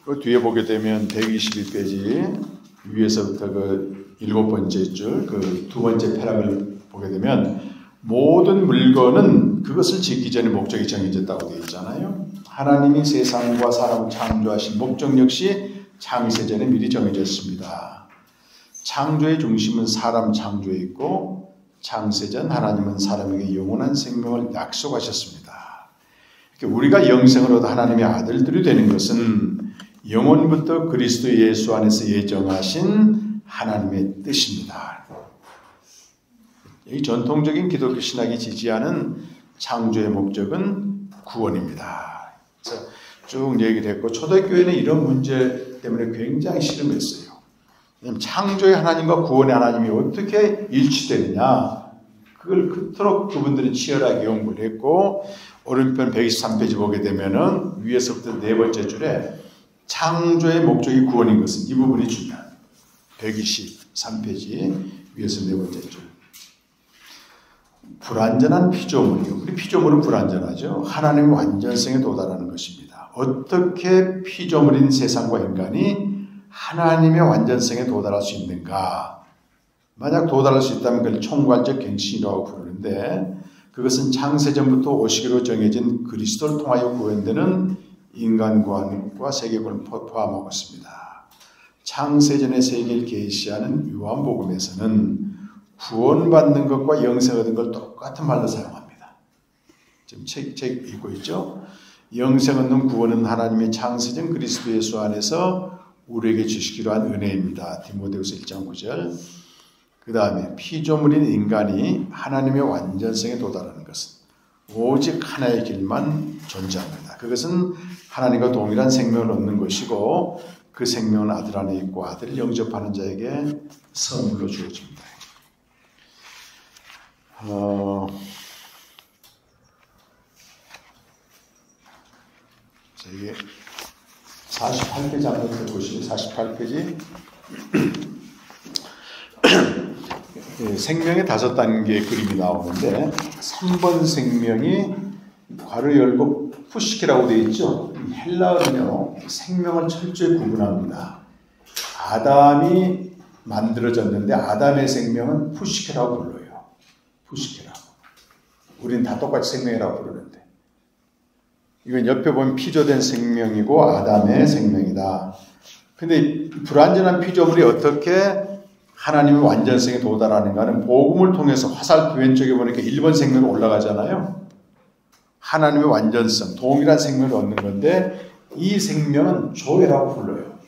그 뒤에 보게 되면 121페이지 위에서부터 그 7번째 줄, 그 2번째 패락을 보게 되면 모든 물건은 그것을 짓기 전에 목적이 정해졌다고 되어 있잖아요. 하나님이 세상과 사람을 창조하신 목적 역시 창세전에 미리 정해졌습니다. 창조의 중심은 사람 창조에 있고 창세전 하나님은 사람에게 영원한 생명을 약속하셨습니다. 우리가 영생을 얻어 하나님의 아들들이 되는 것은 영원부터 그리스도 예수 안에서 예정하신 하나님의 뜻입니다. 이 전통적인 기독교 신학이 지지하는 창조의 목적은 구원입니다. 그래서 쭉 얘기를 했고 초대교회는 이런 문제 때문에 굉장히 씨름했어요. 왜냐하면 창조의 하나님과 구원의 하나님이 어떻게 일치되느냐 그걸 그토록 그분들은 치열하게 연구를 했고 오른편 123페이지 보게 되면은 위에서부터 네 번째 줄에 창조의 목적이 구원인 것은 이 부분이 중요합니다. 123페이지 위에서 네 번째 줄. 불완전한 피조물이요. 우리 피조물은 불완전하죠. 하나님의 완전성에 도달하는 것입니다. 어떻게 피조물인 세상과 인간이 하나님의 완전성에 도달할 수 있는가? 만약 도달할 수 있다면 그걸 총괄적 갱신이라고 부르는데 그것은 창세전부터 오시기로 정해진 그리스도를 통하여 구원되는 인간관과 세계관을 포함하고 있습니다. 창세전의 세계를 계시하는 요한복음에서는 구원받는 것과 영생 얻은 걸 똑같은 말로 사용합니다. 지금 책 읽고 있죠? 영생 얻는 구원은 하나님의 창세전 그리스도 예수 안에서 우리에게 주시기로 한 은혜입니다. 디모데후서 1장 9절. 그 다음에 피조물인 인간이 하나님의 완전성에 도달하는 것은 오직 하나의 길만 존재합니다. 그것은 하나님과 동일한 생명을 얻는 것이고 그 생명은 아들 안에 있고 아들을 영접하는 자에게 선물로 주어집니다. 이게 48페이지 한번 보시면 48페이지 생명의 5단계의 그림이 나오는데 3번 생명이 괄호 열고 푸시키라고 되어 있죠. 헬라어는요 생명을 철저히 구분합니다. 아담이 만들어졌는데 아담의 생명은 푸시키라고 불러요. 푸시키라고. 우리는 다 똑같이 생명이라고 부르는데 이건 옆에 보면 피조된 생명이고 아담의 생명이다. 근데 불완전한 피조물이 어떻게 하나님의 완전성에 도달하는가는 복음을 통해서 화살표 왼쪽에 보니까 1번 생명으로 올라가잖아요. 하나님의 완전성, 동일한 생명을 얻는 건데 이 생명은 조회라고 불러요.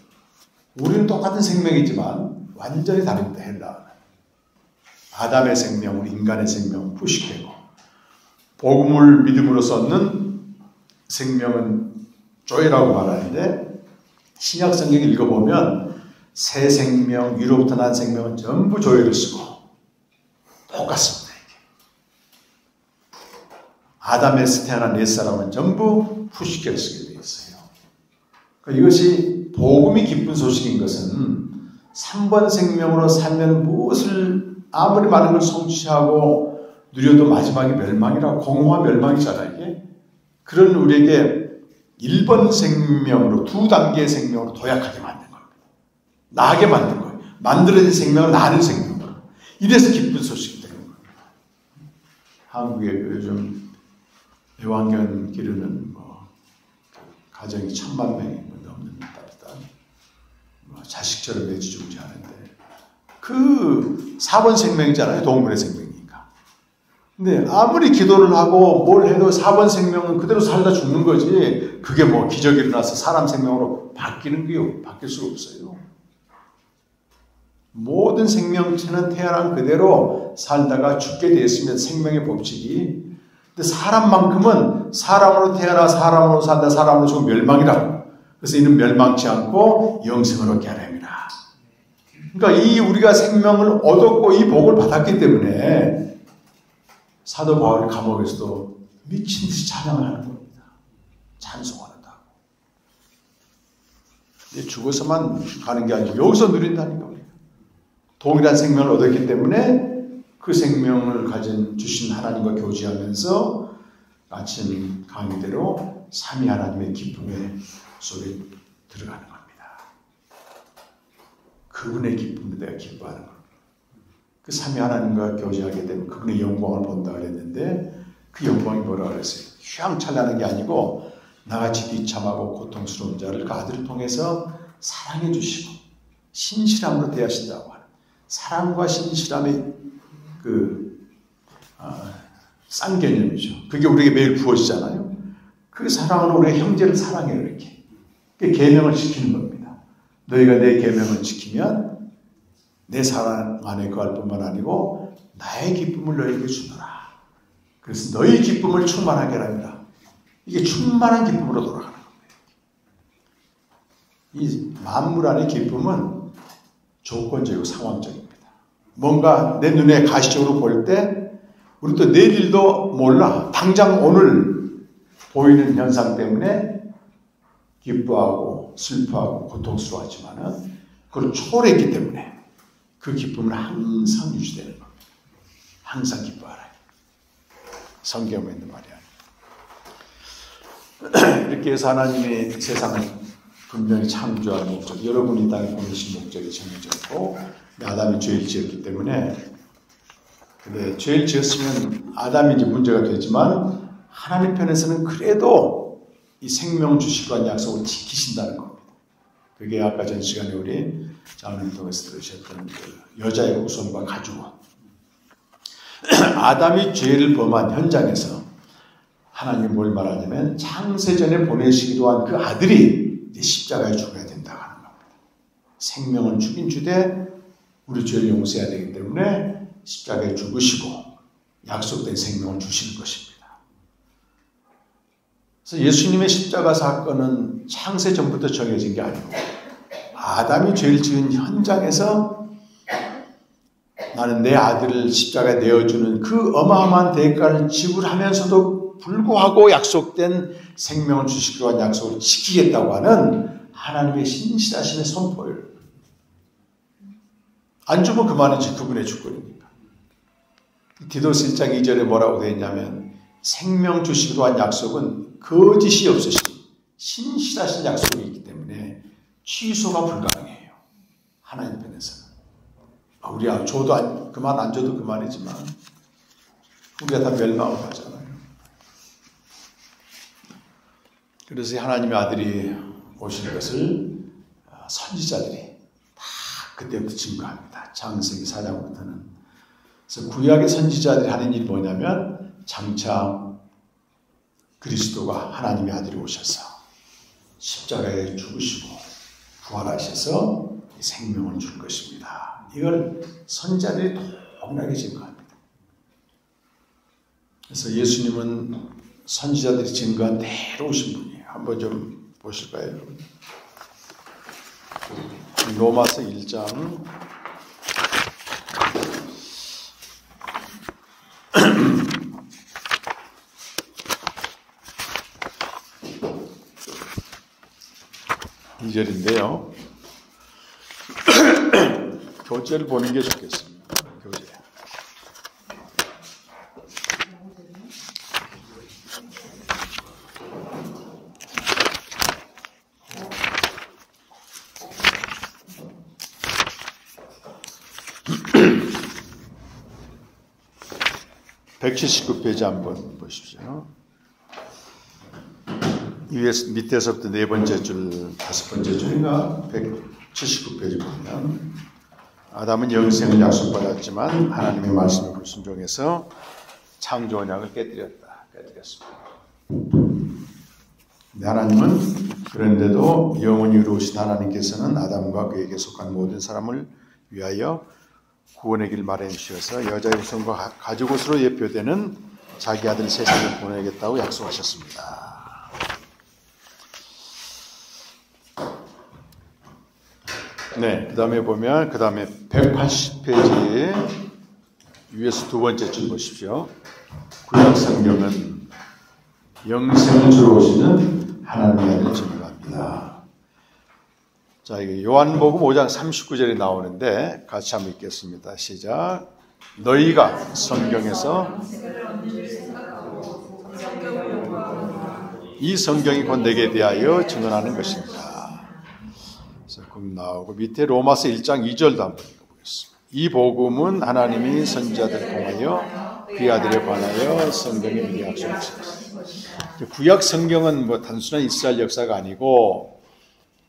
우리는 똑같은 생명이지만 완전히 다릅니다. 헬라어는. 아담의 생명, 우리 인간의 생명은 푸시케고 복음을 믿음으로써 얻는 생명은 조회라고 말하는데 신약 성경 읽어보면 새 생명, 위로부터 난 생명은 전부 조회를 쓰고 똑같습니다. 아담에서 태어난 옛사람은 전부 푸시케를 쓰게 되어 있어요. 그러니까 이것이 복음이 기쁜 소식인 것은 3번 생명으로 살면 무엇을 아무리 많은 걸 성취하고 누려도 마지막에 멸망이라고 공허와 멸망이잖아요. 이게. 그런 우리에게 1번 생명으로 2단계의 생명으로 도약하게 만든 겁니다. 나게 만든 거예요. 만들어진 생명을 나는 생명으로. 이래서 기쁜 소식이 되는 겁니다. 한국에 요즘 애완견 기르는 가정이 1000만 명이 넘는 답이다. 자식처럼 내지중지 하는데 그 4번 생명이잖아요. 동물의 생명이니까. 근데 아무리 기도를 하고 뭘 해도 4번 생명은 그대로 살다 죽는 거지 그게 뭐 기적이 일어나서 사람 생명으로 바뀌는 게 바뀔 수가 없어요. 모든 생명체는 태어난 그대로 살다가 죽게 되었으면 생명의 법칙이. 근데 사람만큼은 사람으로 태어나 사람으로 산다 사람으로 죽으면 멸망이라고. 그래서 이는 멸망치 않고 영생을 얻게 하랍니다. 그러니까 이 우리가 생명을 얻었고 이 복을 받았기 때문에 사도 바울이 감옥에서도 미친 듯이 찬양을 하는 겁니다. 찬송한다고. 죽어서만 가는 게 아니고 여기서 누린다는 겁니다. 동일한 생명을 얻었기 때문에 그 생명을 주신 하나님과 교제하면서 아침 강의대로 삼위 하나님의 기쁨의 속에 들어가는 겁니다. 그분의 기쁨을 내가 기뻐하는 겁니다. 그 삼위 하나님과 교제하게 되면 그분의 영광을 본다 그랬는데 그 영광이 뭐라 그랬어요? 휘황찬란한 게 아니고 나같이 비참하고 고통스러운 자를 그 아들을 통해서 사랑해 주시고 신실함으로 대하신다고 하는 사랑과 신실함의 싼 개념이죠. 그게 우리에게 매일 부어지잖아요. 그 사랑은 우리가 형제를 사랑해요. 이렇게. 그 계명을 지키는 겁니다. 너희가 내 계명을 지키면 내 사랑 안에 거할 뿐만 아니고 나의 기쁨을 너희에게 주노라. 그래서 너희 기쁨을 충만하게 합니다. 이게 충만한 기쁨으로 돌아가는 겁니다. 이 만물 안의 기쁨은 조건적이고 상황적입니다. 뭔가 내 눈에 가시적으로 볼 때 우리 또 내일도 몰라. 당장 오늘 보이는 현상 때문에 기뻐하고 슬퍼하고 고통스러워하지만은 그걸 초월했기 때문에 그 기쁨은 항상 유지되는 겁니다. 항상 기뻐하라. 성경에 있는 말이야. 이렇게 해서 하나님의 세상을 분명히 창조할 목적, 여러분이 땅에 보내신 목적이 정해져 있고 아담이 죄를 지었기 때문에 근데 죄를 지었으면 아담이 이제 문제가 되지만 하나님 편에서는 그래도 이 생명 주시고 한 약속을 지키신다는 겁니다. 그게 아까 전 시간에 우리 자문을 통해서 들으셨던 그 여자의 후손과 가족원. 아담이 죄를 범한 현장에서 하나님이 뭘 말하냐면 창세전에 보내시기로 한 그 아들이 이제 십자가에 죽어야 된다고 하는 겁니다. 생명을 죽인 주되 우리 죄를 용서해야 되기 때문에 십자가에 죽으시고 약속된 생명을 주시는 것입니다. 그래서 예수님의 십자가 사건은 창세전부터 정해진 게 아니고 아담이 죄를 지은 현장에서 나는 내 아들을 십자가에 내어주는 그 어마어마한 대가를 지불하면서도 불구하고 약속된 생명을 주시기로 한 약속을 지키겠다고 하는 하나님의 신실하심의 선포예요. 안 주면 그만이지 그분의 주권이니까. 디도스 1장 2절에 뭐라고 되어 있냐면 생명 주시기로 한 약속은 거짓이 없으신 신실하신 약속이 있기 때문에 취소가 불가능해요. 하나님 편에서는. 우리야 줘도 그만 안 줘도 그만이지만 우리가 다 멸망을 하잖아요. 그래서 하나님의 아들이 오실 것을 선지자들이 다 그때부터 증거합니다. 창세기 4장부터는. 그래서 구약의 선지자들이 하는 일이 뭐냐면 장차 그리스도가 하나님의 아들이 오셔서 십자가에 죽으시고 부활하셔서 생명을 줄 것입니다. 이걸 선지자들이 동일하게 증거합니다. 그래서 예수님은 선지자들이 증거한 대로 오신 분이에요. 한번 좀 보실까요, 여러분? 로마서 1장 2절인데요. 교재를 보는 게 좋겠습니다. 교재. (179페이지) 한번 보십시오. 위에서 밑에서부터 네 번째 줄, 다섯 번째 줄인가 179페이지 보면 아담은 영생을 약속받았지만 하나님의 말씀에 불순종해서 창조 언약을 깨뜨렸습니다. 하나님은 그런데도 영원히 이루신 하나님께서는 아담과 그에게 속한 모든 사람을 위하여 구원의 길 마련해 주셔서 여자의 후손과 가죽옷으로 예표되는 자기 아들 세상에 보내겠다고 약속하셨습니다. 네, 그 다음에 보면, 180페이지 위에서 두 번째 줄 보십시오. 구약 성경은 영생을 주러 오시는 하나님의 아들을 증거합니다. 자, 이게 요한복음 5장 39절에 나오는데 같이 한번 읽겠습니다. 시작. 너희가 성경에서 이 성경이 곧 내게 대하여 증언하는 것입니다. 나오고 밑에 로마서 1장 2절도 한번 읽어보겠습니다. 이 복음은 하나님이 선지자들을 통하여 그 아들에 관하여 성경에 미리 약속하셨습니다. 구약 성경은 뭐 단순한 이스라엘 역사가 아니고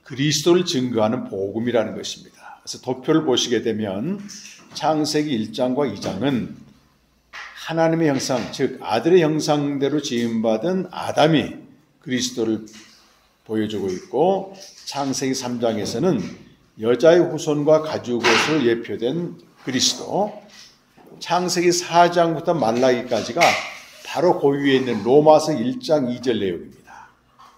그리스도를 증거하는 복음이라는 것입니다. 그래서 도표를 보시게 되면 창세기 1장과 2장은 하나님의 형상, 즉 아들의 형상대로 지음받은 아담이 그리스도를 보여주고 있고 창세기 3장에서는 여자의 후손과 가죽옷을 예표된 그리스도, 창세기 4장부터 말라기까지가 바로 그 위에 있는 로마서 1장 2절 내용입니다.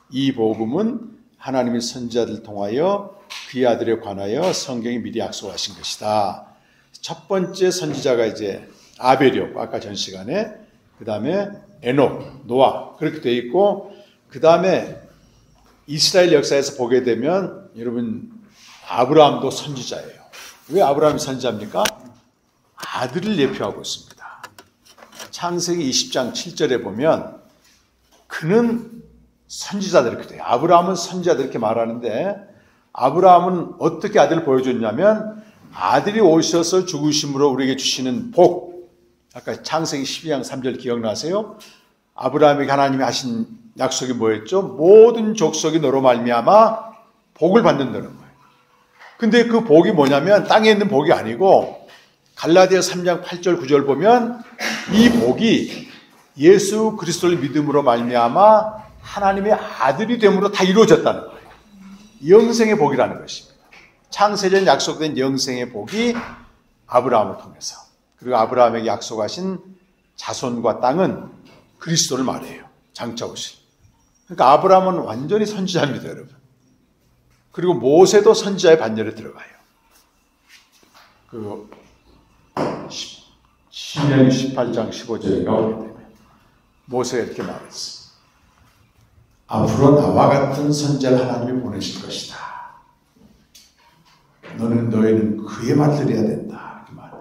이 복음은 하나님의 선지자들 통하여 그의 아들에 관하여 성경이 미리 약속하신 것이다. 첫 번째 선지자가 이제 아벨이었고 아까 전 시간에, 그 다음에 에녹, 노아 그렇게 되어 있고, 그 다음에 이스라엘 역사에서 보게 되면 여러분 아브라함도 선지자예요. 왜 아브라함이 선지자입니까? 아들을 예표하고 있습니다. 창세기 20장 7절에 보면 그는 선지자들 이렇게 돼요. 아브라함은 선지자들 이렇게 말하는데 아브라함은 어떻게 아들을 보여줬냐면 아들이 오셔서 죽으심으로 우리에게 주시는 복. 아까 창세기 12장 3절 기억나세요? 아브라함에게 하나님이 하신 약속이 뭐였죠? 모든 족속이 너로 말미암아 복을 받는다는 거예요. 근데 그 복이 뭐냐면 땅에 있는 복이 아니고 갈라디아 3장 8절 9절 보면 이 복이 예수 그리스도를 믿음으로 말미암아 하나님의 아들이 됨으로 다 이루어졌다는 거예요. 영생의 복이라는 것입니다. 창세전 약속된 영생의 복이 아브라함을 통해서, 그리고 아브라함에게 약속하신 자손과 땅은 그리스도를 말해요. 장차 오실. 그러니까 아브라함은 완전히 선지자입니다, 여러분. 그리고 모세도 선지자의 반열에 들어가요. 그 신명기 18장 15절에 나오게 되면 모세가 이렇게 말했어. 앞으로 나와 같은 선지자를 하나님이 보내실 것이다. 너희는 그의 말 들어야 된다. 그 말.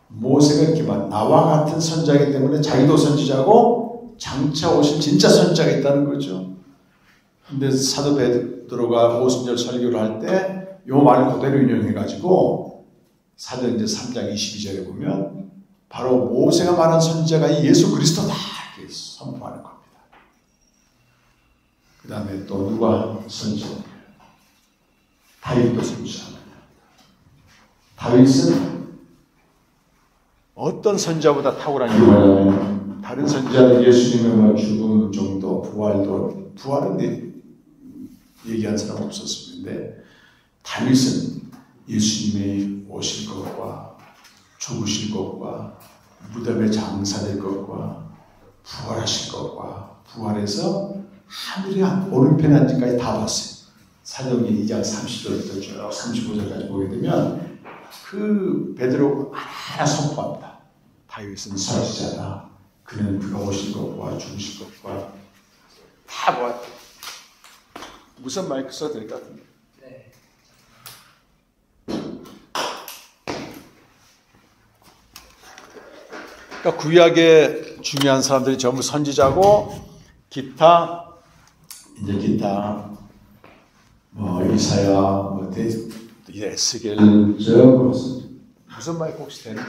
모세가 이렇게 말. 나와 같은 선지자이기 때문에 자기도 선지자고 장차 오실 진짜 선지자가 있다는 거죠. 근데 사도 베드로가 오순절 설교를 할 때 이 말을 그대로 인용해가지고 사도행전 3장 22절에 보면 바로 모세가 말한 선지자가 이 예수 그리스도다 이렇게 선포하는 겁니다. 그 다음에 또 누가 선지자예요? 다윗도 선지자입니다. 다윗은 어떤 선지자보다 탁월한 이유가 있냐면 다른 선지자는 예수님의 죽음 정도, 부활은 얘기한 사람 없었는데 다윗은 예수님이 오실 것과 죽으실 것과 무덤에 장사될 것과 부활하실 것과 부활해서 하늘에 오른편에 앉은까지 다 봤어요. 사도행전 2장 30절부터 쭉 35절까지 보게 되면 그 베드로 하나 선포합니다. 다윗은 선지자다. 그는 그가 오실 것과 죽으실 것과 다 보았다. 무슨 마이크 써도 될 것 같은데. 네. 그러니까 구약의 중요한 사람들이 전부 선지자고 기타 이사야 에스겔 무슨 마이크 혹시 되는?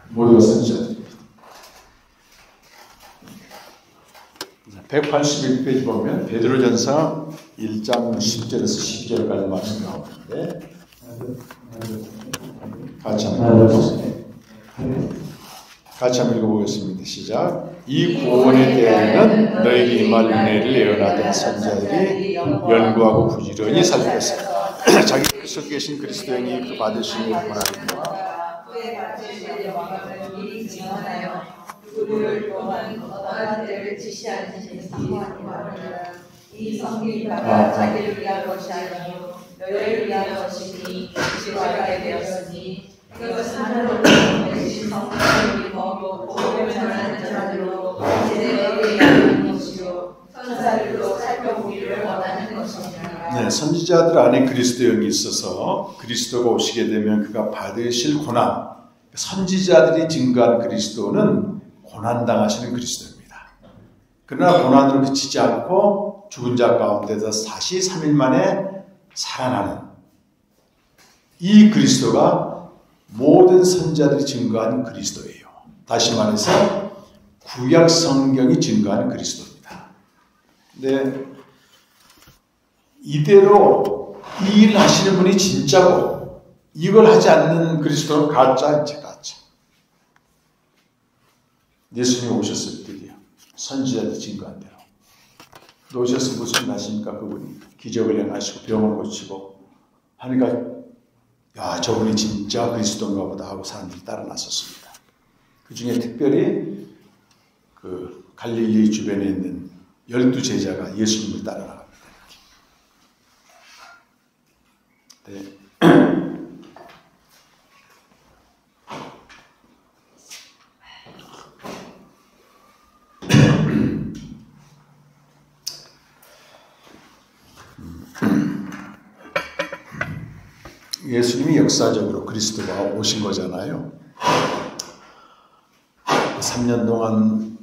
모두가 선지자들입니다. 181페이지 보면 베드로전서 1장 10절에서 12절까지 말씀 나오는데 같이 한번 읽어보겠습니다. 시작. 이 구원의 때에는 너에게 임할 은혜를 예언하던 선지자들이 연구하고 부지런히 살폈습니다. 자기 속에 계신 그리스도 영이 그 받으신 구원하니까 그의 받으실 영광을 미리 증언하여 그를 또한 어떠한 때를 지시하는지 사모하니라. 이 성경이가 자기를 위한 것이 아니요 너희를 위한 것이니 지시하게 되었으니 그것은 하늘로 계신 성령이 먹고 복음을 전하는 자들로 이제 너희에게 하는 것이요 선사들로 살펴보기를 원하는 것이니라. 네, 선지자들 안에 그리스도 영이 있어서 그리스도가 오시게 되면 그가 받으실 고난, 선지자들이 증거한 그리스도는 고난당하시는 그리스도입니다. 그러나 고난으로 그치지 않고 죽은 자 가운데서 다시 3일 만에 살아나는 이 그리스도가 모든 선지자들이 증거한 그리스도예요. 다시 말해서 구약 성경이 증거한 그리스도입니다. 근데 이대로 이 일을 하시는 분이 진짜고 이걸 하지 않는 그리스도는 가짜인지 가짜. 예수님이 오셨을 때요. 선지자들이 증거한 대로. 오셔서 무슨 하십니까? 그분이 기적을 행하시고 병을 고치고 하니까 야, 저분이 진짜 그리스도인가 보다 하고 사람들이 따라 나섰습니다. 그 중에 특별히 그 갈릴리 주변에 있는 12제자가 예수님을 따라 나갑니다. 네. 예수님이 역사적으로 그리스도가 오신 거잖아요. 3년 동안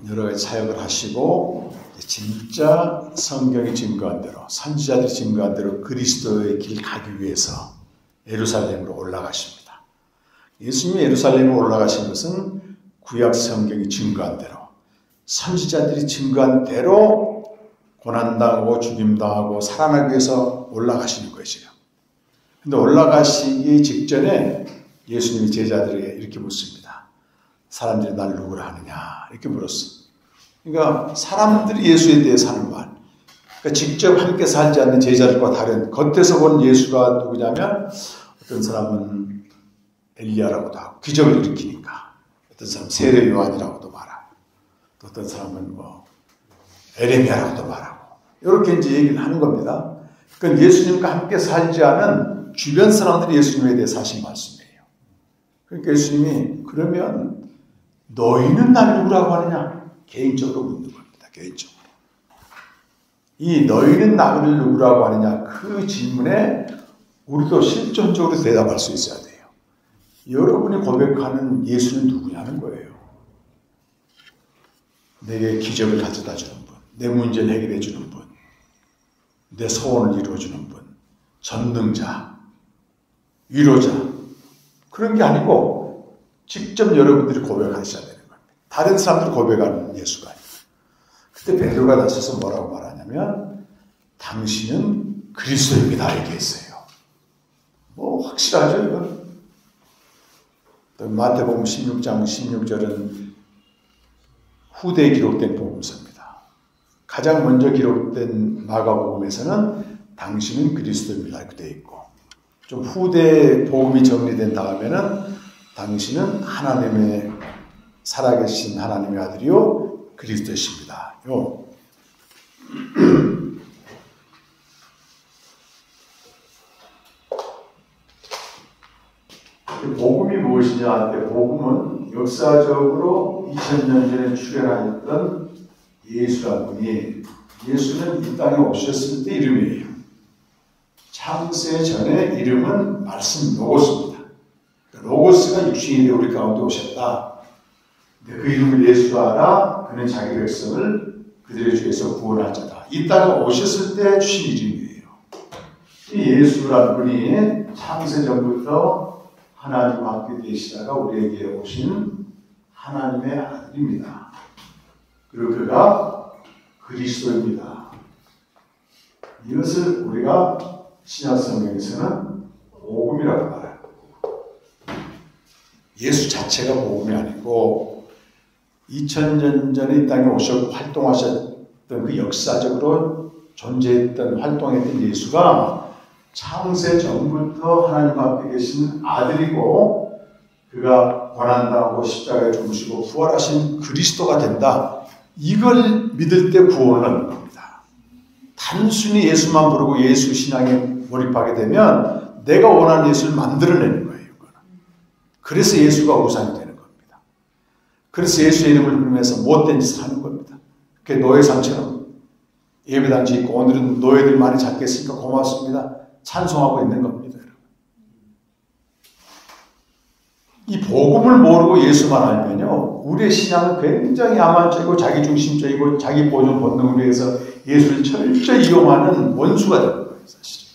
여러 가지 사역을 하시고 진짜 성경이 증거한 대로 선지자들이 증거한 대로 그리스도의 길 가기 위해서 예루살렘으로 올라가십니다. 예수님이 예루살렘으로 올라가신 것은 구약 성경이 증거한 대로 선지자들이 증거한 대로 고난당하고 죽임당하고 살아나기 위해서 올라가시는 것이에요. 근데 올라가시기 직전에 예수님이 제자들에게 이렇게 묻습니다. 사람들이 날 누구라 하느냐? 이렇게 물었어. 그러니까 사람들이 예수에 대해 사는 말. 그러니까 직접 함께 살지 않는 제자들과 다른 겉에서 본 예수가 누구냐면 어떤 사람은 엘리야라고도 하고 기적을 일으키니까 어떤 사람은 세례 요한이라고도 말하고 또 어떤 사람은 뭐 에레미야라고도 말하고 이렇게 이제 얘기를 하는 겁니다. 그러니까 예수님과 함께 살지 않은 주변 사람들이 예수님에 대해서 하신 말씀이에요. 그러니까 예수님이 그러면 너희는 날 누구라고 하느냐? 개인적으로 묻는 겁니다. 개인적으로. 이 너희는 나를 누구라고 하느냐? 그 질문에 우리도 실존적으로 대답할 수 있어야 돼요. 여러분이 고백하는 예수는 누구냐는 거예요. 내게 기적을 가져다 주는 분, 내 문제를 해결해 주는 분, 내 소원을 이루어 주는 분, 전능자, 위로자, 그런 게 아니고 직접 여러분들이 고백하셔야 되는 겁니다. 다른 사람들이 고백하는 예수가 아니에요. 그때 베드로가 나서서 뭐라고 말하냐면 당신은 그리스도입니다 얘기했어요. 뭐 확실하죠 이건. 또 마태복음 16장 16절은 후대에 기록된 복음서입니다. 가장 먼저 기록된 마가복음에서는 당신은 그리스도입니다 이렇게 되어 있고, 좀 후대 복음이 정리된 다음에는 당신은 하나님의 살아계신 하나님의 아들이요 그리스도십니다. 복음이 무엇이냐? 복음은 역사적으로 2000년 전에 출현하였던 예수라는 분이, 예수는 이 땅에 오셨을 때 이름이에요. 창세 전에 이름은 말씀 로고스입니다. 로고스가 육신이 되어 우리 가운데 오셨다. 근데 그 이름을 예수라 하라. 그는 자기 백성을 그들의 죄에서 구원할 자다. 이 땅에 오셨을 때 주신 이름이에요. 이 예수라는 분이 창세 전부터 하나님과 함께 계시다가 우리에게 오신 하나님의 아들입니다. 그리고 그가 그리스도입니다. 이것을 우리가 신약성경에서는 복음이라고 말해요. 예수 자체가 복음이 아니고 2000년 전에 이 땅에 오셨고 활동하셨던 그 역사적으로 존재했던 활동했던 예수가 창세 전부터 하나님과 함께 계신 아들이고 그가 고난당하고 십자가에 죽으시고 부활하신 그리스도가 된다. 이걸 믿을 때 구원을 얻는 겁니다. 단순히 예수만 부르고 예수 신앙에 몰입하게 되면 내가 원하는 예수를 만들어내는 거예요. 그래서 예수가 우상이 되는 겁니다. 그래서 예수의 이름을 부르면서 못된 짓을 하는 겁니다. 그게 노예상처럼 예배단지 있고 오늘은 노예들 많이 잡겠으니까 고맙습니다. 찬송하고 있는 겁니다. 이 복음을 모르고 예수만 알면요, 우리의 신앙은 굉장히 야만적이고 자기중심적이고 자기 보존 본능을 위해서 예수를 철저히 이용하는 원수가 되는 거예요. 사실.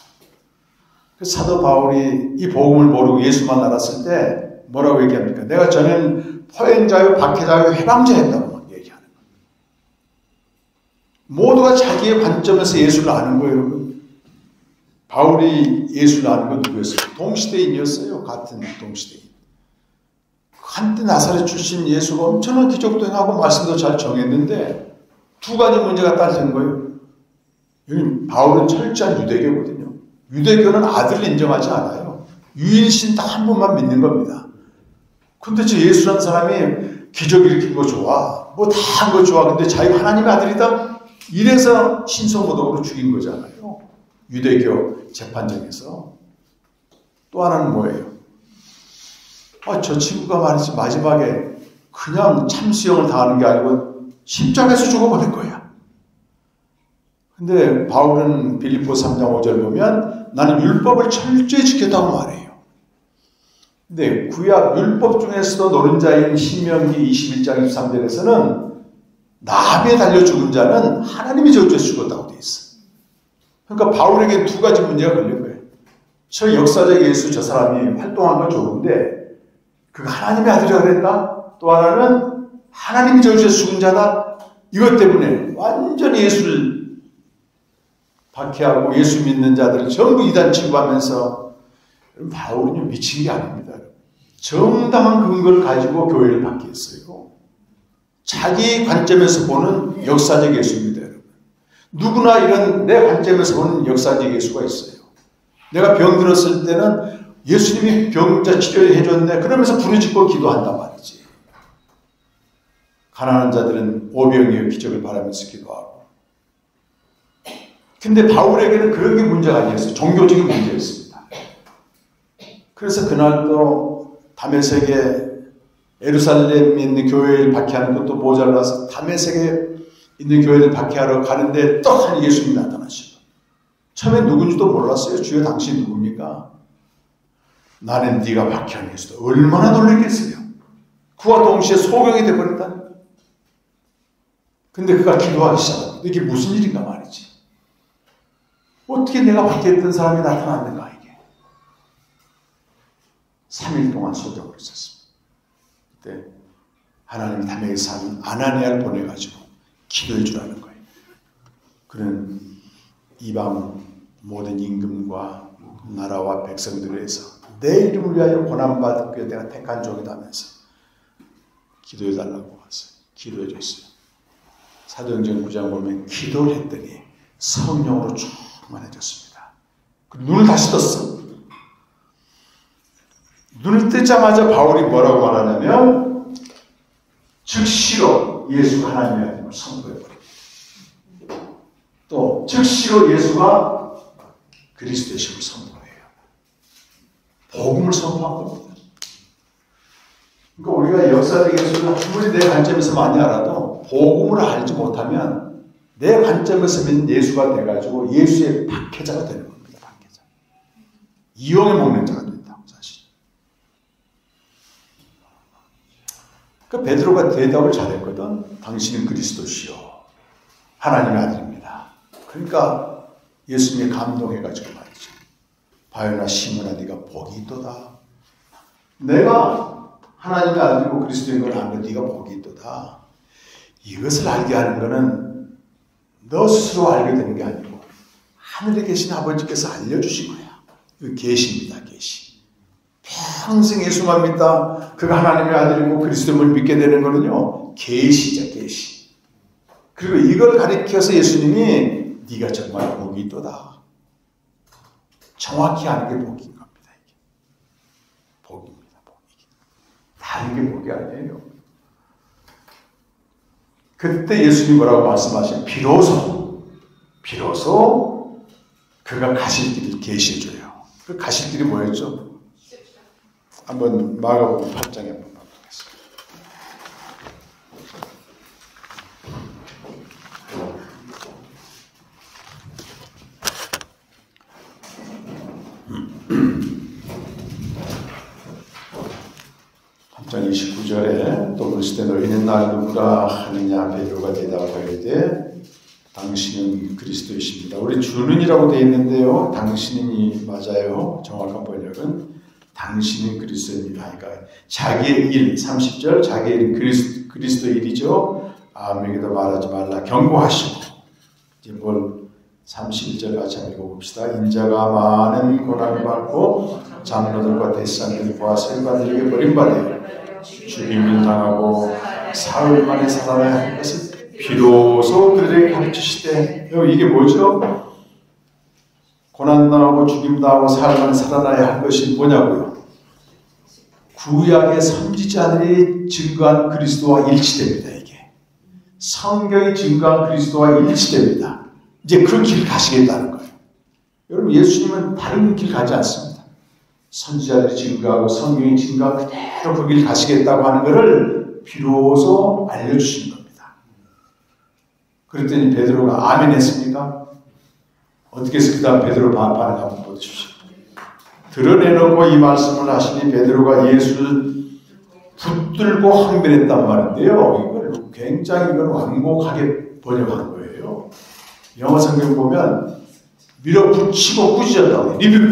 그래서 사도 바울이 이 복음을 모르고 예수만 알았을 때 뭐라고 얘기합니까? 내가 전엔 포행자요, 박해자요, 해방자였다고 막 얘기하는 거예요. 모두가 자기의 관점에서 예수를 아는 거예요, 여러분. 바울이 예수를 아는 건 누구였어요? 동시대인이었어요. 같은 동시대인. 한때 나사렛 출신 예수가 엄청난 기적도 행하고 말씀도 잘 정했는데 두 가지 문제가 따진 거예요. 여기 바울은 철저한 유대교거든요. 유대교는 아들을 인정하지 않아요. 유일신 딱 한 분만 믿는 겁니다. 근데 저 예수라는 사람이 기적 일으킨 거 좋아. 뭐 다 한 거 좋아. 근데 자기가 하나님의 아들이다? 이래서 신성모독으로 죽인 거잖아요. 유대교 재판정에서. 또 하나는 뭐예요? 저 친구가 말이지 마지막에 그냥 참수형을 당하는 게 아니고 십자가에서 죽어버릴 거야. 근데 바울은 빌립보 3장 5절 보면 나는 율법을 철저히 지켰다고 말해요. 근데 구약 율법 중에서도 노른자인 신명기 21장 23절에서는 나비에 달려 죽은 자는 하나님이 저주해서 죽었다고 되어 있어. 그러니까 바울에게 두 가지 문제가 걸린 거예요. 저 역사적 예수 저 사람이 활동한 건 좋은데 그가 하나님의 아들이라고 그랬다? 또 하나는 하나님이 저주해서 죽은 자다? 이것 때문에 완전히 예수를 박해하고 예수 믿는 자들을 전부 이단 취급하면서 바울은요 미친 게 아닙니다. 정당한 근거를 가지고 교회를 박해했어요. 자기 관점에서 보는 역사적 예수입니다. 여러분. 누구나 이런 내 관점에서 보는 역사적 예수가 있어요. 내가 병 들었을 때는 예수님이 병자 치료해 줬네. 그러면서 부르짖고 기도한단 말이지. 가난한 자들은 오병이어 기적을 바라면서 기도하고. 근데 바울에게는 그런 게 문제가 아니었어요. 종교적인 문제였습니다. 그래서 그날도 다메섹에 예루살렘에 있는 교회를 박해하는 것도 모자라서 다메섹에 있는 교회를 박해하러 가는데 떡하니 예수님이 나타나시고. 처음엔 누군지도 몰랐어요. 주여 당신 누굽니까? 나는 네가 박해한 예수다. 얼마나 놀랐겠어요. 그와 동시에 소경이 되어버렸다. 근데 그가 기도하기 시작합니다. 이게 무슨 일인가 말이지. 어떻게 내가 박해했던 사람이 나타났는가 이게. 3일 동안 소경으로 있었습니다. 그때 하나님이 다메섹에 사는 아나니아를 보내가지고 기도해 주라는 거예요. 그는 이방 모든 임금과 나라와 백성들을 위해서 내 이름을 위하여 고난받기 위해 내가 택한 종이다 하면서 기도해 달라고 왔어요. 기도해 줬어요. 사도행전 9장 보면 기도를 했더니 성령으로 충만해졌습니다. 눈을 다시 떴어. 눈을 뜨자마자 바울이 뭐라고 말하냐면 즉시로 예수가 하나님의 아들임을 선포해버립니다. 또 즉시로 예수가 그리스도의 신을 선포해요. 복음을 선포한 겁니다. 그러니까 우리가 역사적 예수를 아무리 내 관점에서 많이 알아도 복음을 알지 못하면 내 관점에서 믿는 예수가 돼가지고 예수의 박해자가 되는 겁니다. 박해자. 이용해 먹는 자가 된다고 사실. 그러니까 베드로가 대답을 잘했거든. 당신은 그리스도시요 하나님의 아들입니다. 그러니까 예수님이 감동해가지고 말이죠. 바요나 시몬아 네가 복이 있도다. 내가 하나님의 아들이고 그리스도인 걸 아는 네가 복이 있도다. 이것을 알게 하는 것은 너 스스로 알게 되는 게 아니고 하늘에 계신 아버지께서 알려주신 거야. 그 계시입니다. 계시. 평생 예수만 믿다. 그가 하나님의 아들이고 그리스도를 믿게 되는 거는요. 계시죠. 계시. 그리고 이걸 가리켜서 예수님이 네가 정말 복이 있도다. 정확히 아는 게 복인 겁니다. 이게. 복입니다. 복이. 다른 게 복이 아니에요. 그때 예수님이 뭐라고 말씀하시면 비로소 그가 가실 길을 계시해줘요. 그 가실 길이 뭐였죠? 한번 마가복음 8장에 한번 보겠습니다. 장 29절에 또 그러시되 너희는 날 누구라 하느냐 베드로가 대답하되 당신은 그리스도이십니다. 우리 주는이라고 되어 있는데요. 당신이 맞아요. 정확한 번역은 당신은 그리스도입니다. 그러니까 자기의 일 30절 자기의 일은 그리스도 일이죠. 아무에게도 말하지 말라 경고하시고 이제 뭘 31절 같이 한번 읽어봅시다. 인자가 많은 고난을 받고 장로들과 대사들과 세관들에게 버림받아 죽임을 당하고 사흘 만에 살아나야 할 것을 비로소 그들에게 가르치시되 이게 뭐죠? 고난당하고 죽임당하고 사흘 만에 살아나야 할 것이 뭐냐고요? 구약의 선지자들이 증거한 그리스도와 일치됩니다. 이게 성경이 증거한 그리스도와 일치됩니다. 이제 그 길 가시겠다는 거예요. 여러분 예수님은 다른 길 가지 않습니다. 선지자들이 증거하고 성경이 증거하고 그대로 그 길 가시겠다고 하는 것을 비로소 알려주시는 겁니다. 그랬더니 베드로가 아멘 했습니까? 어떻게 해서 그 다음 베드로 반응을 한번 보여주십시오. 드러내놓고 이 말씀을 하시니 베드로가 예수를 붙들고 항변했단 말인데요. 이걸 굉장히 이걸 완곡하게 번역한 거예요. 영어 성경 보면 밀어붙이고 꾸짖었다고 해요.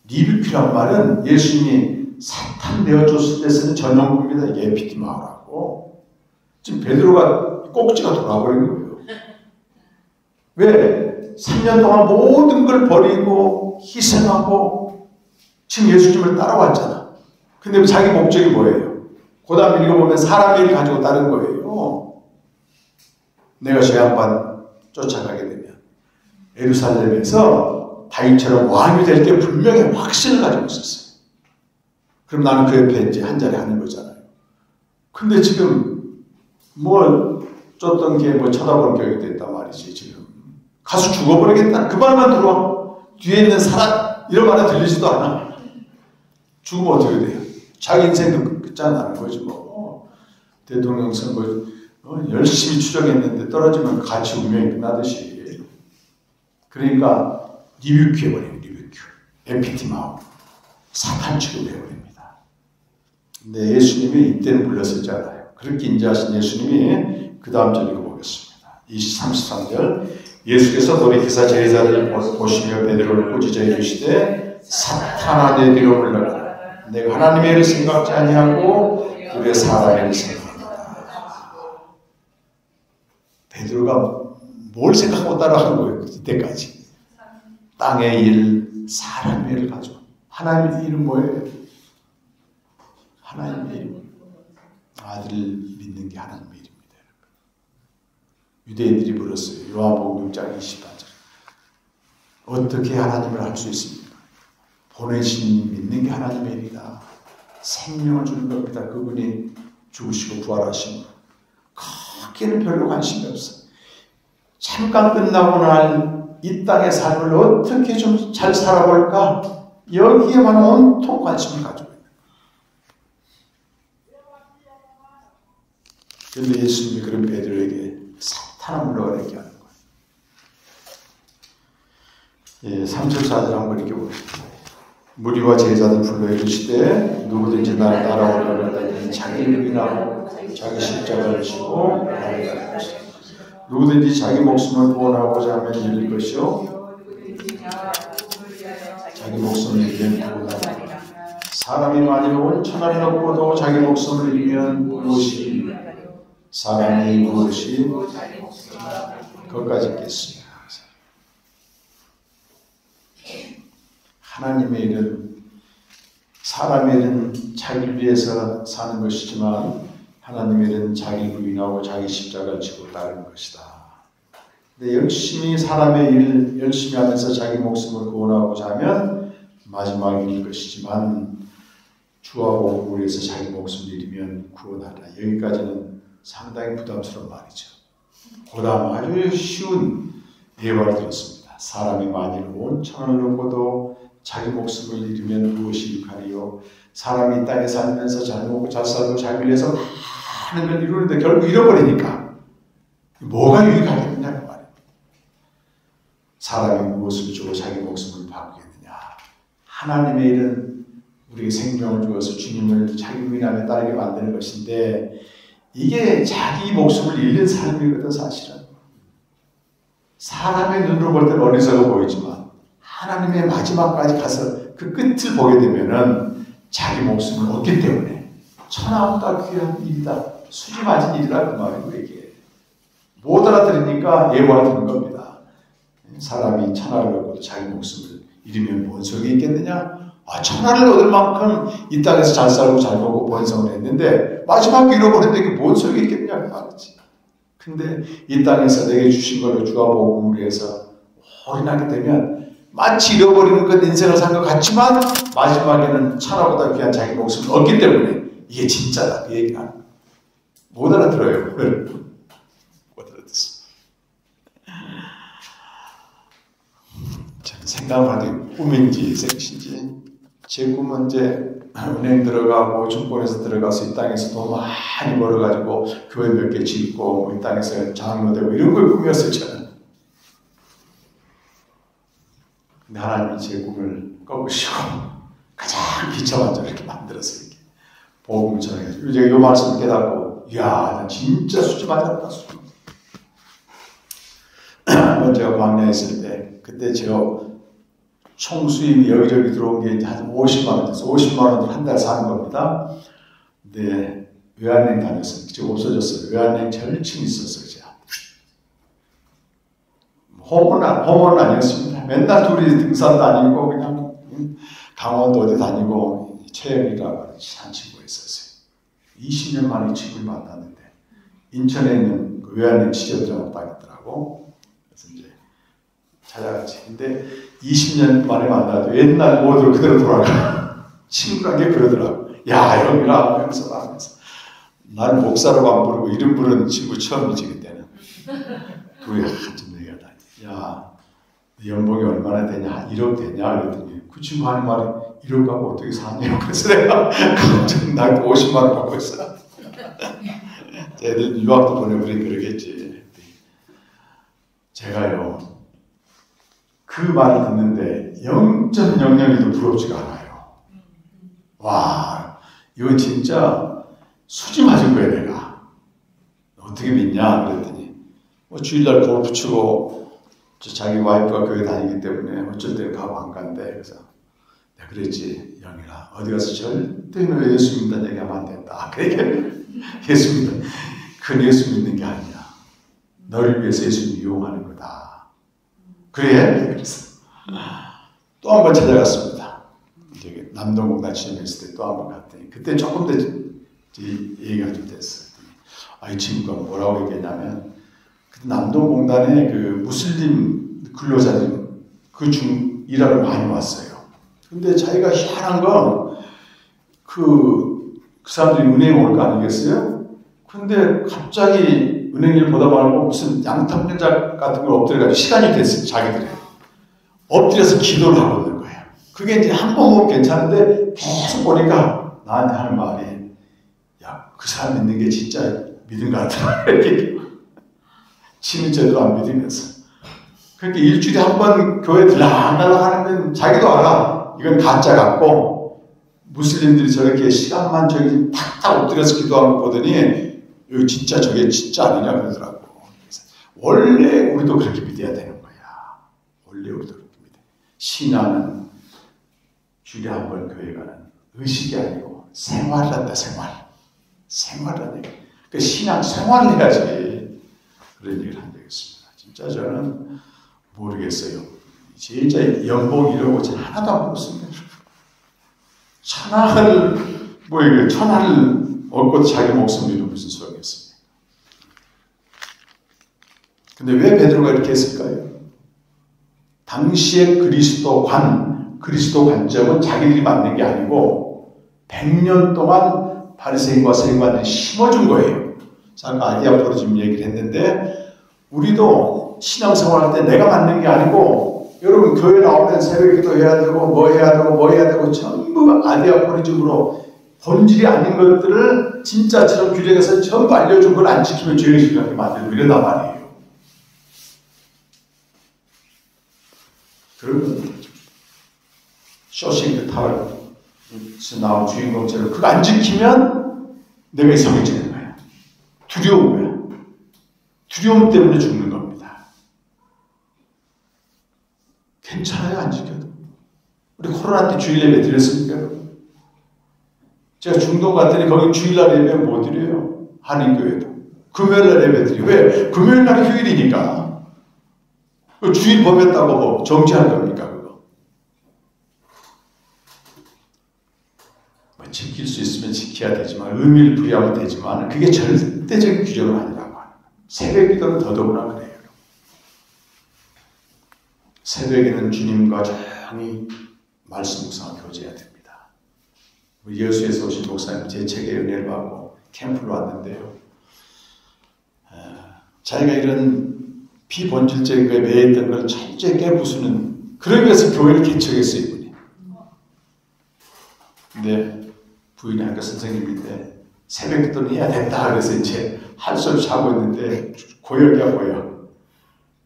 리뷰큐란 말은 예수님이 사탄 내어줬을 때 쓰는 전용구입니다. 이게 에피티마오라고. 지금 베드로가 꼭지가 돌아버린 거예요. 왜? 3년 동안 모든 걸 버리고 희생하고 지금 예수님을 따라왔잖아. 근데 자기 목적이 뭐예요? 그 다음 읽어보면 사람의 일을 가지고 따른 거예요. 내가 저 양반 쫓아가게 되면 예루살렘에서 다윗처럼 왕이 될 게 분명히 확신을 가지고 있었어요. 그럼 나는 그 옆에 이제 한 자리 하는 거잖아요. 근데 지금 뭐 쫓던 게 뭐 쳐다보는 격이 됐단 말이지. 지금 가서 죽어버리겠다. 그 말만 들어와. 뒤에 있는 사람 이런 말은 들리지도 않아. 죽으면 어떻게 돼요? 자기 인생도 끝장나는 거지 뭐. 대통령 선거 열심히 추정했는데 떨어지면 같이 운명이 끝나듯이. 그러니까 리뷰큐해버려요. 리뷰큐. 에피티마오. 사탄 취급해버립니다. 근데 예수님이 이때는 불렀었지 않아요. 그렇게 인자하신 예수님이 그 다음 절 읽어보겠습니다. 33절 예수께서 돌이키사 제자들을 보시며 베드로를 꾸짖어 이르시되 사탄아 내 뒤로 물러가라. 내가 하나님의 일을 생각지 아니하고 우리의 사람의 일을 생각합니다. 베드로가 뭘 생각하고 따라하는 거예요. 이때까지. 땅의 일, 사람의 일을 가지고. 하나님의 일은 뭐예요? 하나님의 일. 아들을 믿는 게 하나님의 일입니다. 유대인들이 물었어요. 요한복음 6장 28절. 어떻게 하나님을 알 수 있습니까? 보내신 믿는 게 하나님의 일이다. 생명을 주는 겁니다. 그분이 죽으시고 부활하신 것. 거기에는 별로 관심이 없어. 잠깐 끝나고 날 이 땅의 삶을 어떻게 좀 잘 살아볼까? 여기에만 온통 관심을 가지고 있는 거예요. 그런데 예수님이 그런 베드로에게 사탄아 물러가라 얘기 하는 거예요. 3절 4절 한번 읽어봅시다. 무리와 제자들 불러 이르시되 누구든지 나를 따라오려고 하다니 자기를 부인하고 자기 십자가를 지고 나를 따르는 것이다. 누구든지 자기 목숨을 구원하고자 하면 잃을 것이요 자기 목숨을 잃으면 구원하리라. 사람이 만일 천하를 얻고도 자기 목숨을 잃으면 무엇이 사람이 무엇이 그것까지 있겠습니다. 하나님의 일은 사람의 일은 자기를 위해서 사는 것이지만 하나님의 일은 자기 부인하고 자기 십자가를 지고 따르는 것이다. 근데 열심히 사람의 일을 열심히 하면서 자기 목숨을 구원하고자 하면 마지막에 잃을 것이지만 주와 복음을 위해서 자기 목숨을 잃으면 구원하라. 여기까지는 상당히 부담스러운 말이죠. 그 다음 아주 쉬운 예화를 들었습니다. 사람이 만일 온 천하를 얻고도 자기 목숨을 잃으면 무엇이 유익하리요? 사람이 이 땅에 살면서 잘 먹고 잘 살고 자기 위해서 많은 걸 이루는데 결국 잃어버리니까 뭐가 유익하겠느냐 그 말입니다. 사람이 무엇을 주고 자기 목숨을 바꾸겠느냐. 하나님의 일은 우리에게 생명을 주어서 주님을 자기 부인하며 따르게 만드는 것인데 이게 자기 목숨을 잃는 삶이거든 사실은. 사람의 눈으로 볼 때는 어리석어 보이지만 하나님의 마지막까지 가서 그 끝을 보게 되면은 자기 목숨을 얻기 때문에 천하보다 귀한 일이다. 수지 맞은 일이다. 그 말이고 이게. 못 알아들으니까 예화를 드는 겁니다. 사람이 천하를 얻고도 자기 목숨을 잃으면 뭔 소용이 있겠느냐? 천하를 얻을 만큼 이 땅에서 잘 살고 잘 먹고 번성을 했는데 마지막에 잃어버렸는데 이게 뭔 소용이 있겠느냐? 그 말이지. 근데 이 땅에서 내게 주신 것을 주와 복음을 위해서 올인하게 되면 마치 잃어버리는 것 인생을 산 것 같지만 마지막에는 천하보다 귀한 자기 목숨을 얻기 때문에 이게 진짜다. 그 얘기를 하는 거예요. 못 알아들어요. 못 알아듣습니다. 생각을 하는 꿈인지 생신지 제 꿈은 이제 은행 들어가고 증권에서 들어가서 이 땅에서 돈 많이 벌어가지고 교회 몇 개 짓고 이 땅에서 장로 되고 이런 걸 꿈이었어요. 저는. 근데 하나님이 제 꿈을 꺾으시고 가장 비참한 줄 이렇게 만들어서 이렇게 복음을 전해가지고 제가 이 말씀을 깨닫고 이야 나 진짜 수지 맞았다. 한번 제가 광야에 있을 때 그때 제가 총 수입이 여기저기 들어온 게 이제 한 50만 원 돼서 50만 원을 한 달 사는 겁니다. 근데 외환은행 다녔어요. 지금 없어졌어요. 외환은행 절층 있었어요. 제가. 호모는 아니었습니다. 맨날 둘이 등산 다니고 그냥 강원도 어디 다니고 최영이라고 친한 친구가 있었어요. 20년 만에 친구를 만났는데 인천에 있는 그 외환은행 지점장을 다녔더라고. 그래서 이제 찾아갔지. 근데 20년 만에 만나도 옛날 모드로 그대로 돌아가. 친구란 게 그러더라고. 야, 영이라 하면서. 날 목사라고 안 부르고 이름 부르는 친구 처음이지, 그때는. 둘이 한참 얘기하다. 야, 연봉이 얼마나 되냐? 1억 되냐? 그랬더니 그 친구 하는 말이 1억 갖고 어떻게 사냐? 그래서 내가 갑자기 날 50만 원 받고 있어. 애들 유학도 보내버리니 그러겠지. 제가요. 그 말을 듣는데 0.00도 부럽지가 않아요. 와, 이거 진짜 수지 맞은 거야 내가. 어떻게 믿냐 그랬더니 뭐 주일날 골프 치고 자기 와이프가 교회 다니기 때문에 어쩔 때 가고 안 간대. 그래서 내가 그랬지. 영이라 어디 가서 절대 너 예수 믿는다는 얘기하면 안 된다. 그 얘기 예수 믿는 그건 예수 믿는 게 아니야. 너를 위해서 예수님이 이용하는 거다. 그래? 그래서 또 한 번 찾아갔습니다. 이제 남동공단 취임했을 때 또 한 번 갔더니 그때 조금 더 얘기가 좀 됐어요. 이 친구가 뭐라고 얘기했냐면 그때 남동공단에 그 무슬림 근로자들 그 중 일하러 많이 왔어요. 근데 자기가 희한한 건 그 사람들이 은행에 올 거 아니겠어요? 근데 갑자기 은행 일 보다 말고 무슨 양탐정자 같은 걸 엎드려가지고 시간이 됐어요. 자기들이 엎드려서 기도를 하고 있는 거예요. 그게 이제 한 번 보면 괜찮은데 계속 보니까 나한테 하는 말이 야, 그 사람 믿는 게 진짜 믿음 같아. 이렇게 지는 제대로 안 믿으면서 그렇게 일주일에 한 번 교회 들락날락 하는 건 자기도 알아. 이건 가짜 같고 무슬림들이 저렇게 시간만 저기 탁탁 엎드려서 기도하는 거 보더니 여기 진짜 저게 진짜 아니냐 그러더라고. 그래서 원래 우리도 그렇게 믿어야 되는 거야. 원래 우리도 그렇게 믿어. 신앙은 주일에 한 번 교회 가는 의식이 아니고 생활한다. 생활하는 얘기. 그 신앙 생활을 해야지. 그런 얘기를 한 적이 있습니다. 진짜 저는 모르겠어요. 진짜 연봉 이러고 하나도 안 벌었습니다. 천하를 얻고 자기 목숨 잃으면 무슨 소용이겠습니까? 근데 왜 베드로가 이렇게 했을까요? 당시의 그리스도 관점은 자기들이 만든 게 아니고 100년 동안 바리새인과 서기관들이 심어준 거예요. 아까 아디아포리즘 얘기를 했는데 우리도 신앙생활할 때 내가 만든 게 아니고 여러분 교회 나오면 새벽기도 해야 되고 뭐 해야 되고 전부 아디아포리즘으로 본질이 아닌 것들을 진짜처럼 규정해서 전부 알려준 걸 안 지키면 죄의식하게 만들고 이런단 말이에요. 그러면 쇼싱크 타워에서 나온 주인공처럼 그거 안 지키면 내가 이상해지는 거야. 두려운 거야. 두려움 때문에 죽는 겁니다. 괜찮아요, 안 지켜도. 우리 코로나 때 주일 예배 드렸습니까? 제가 중동 갔더니 거기 주일날 예배 못 드려요. 한인교회도. 금요일날 예배 드려요. 왜? 금요일날 휴일이니까. 주일 범했다고 뭐 정지할 겁니까, 그거? 뭐 지킬 수 있으면 지켜야 되지만, 의미를 부여하면 되지만, 그게 절대적인 규정은 아니라고 하는 거예요. 새벽 기도는 더더구나 그래요. 새벽에는 주님과 조용히 말씀 묵상을 교제해야 됩니다. 여수에서 오신 목사님 제 책에 은혜를 받고 캠프를 왔는데요. 자기가 이런 비본질적인 거에 매였던 걸 철저히 깨부수는 그러기 위해서 교회를 개척했어요. 이분이. 근데 부인이 아까 선생님인데 새벽 기도는 해야 된다 그래서 이제 할 수 없이 하고 있는데 고역이야 고역.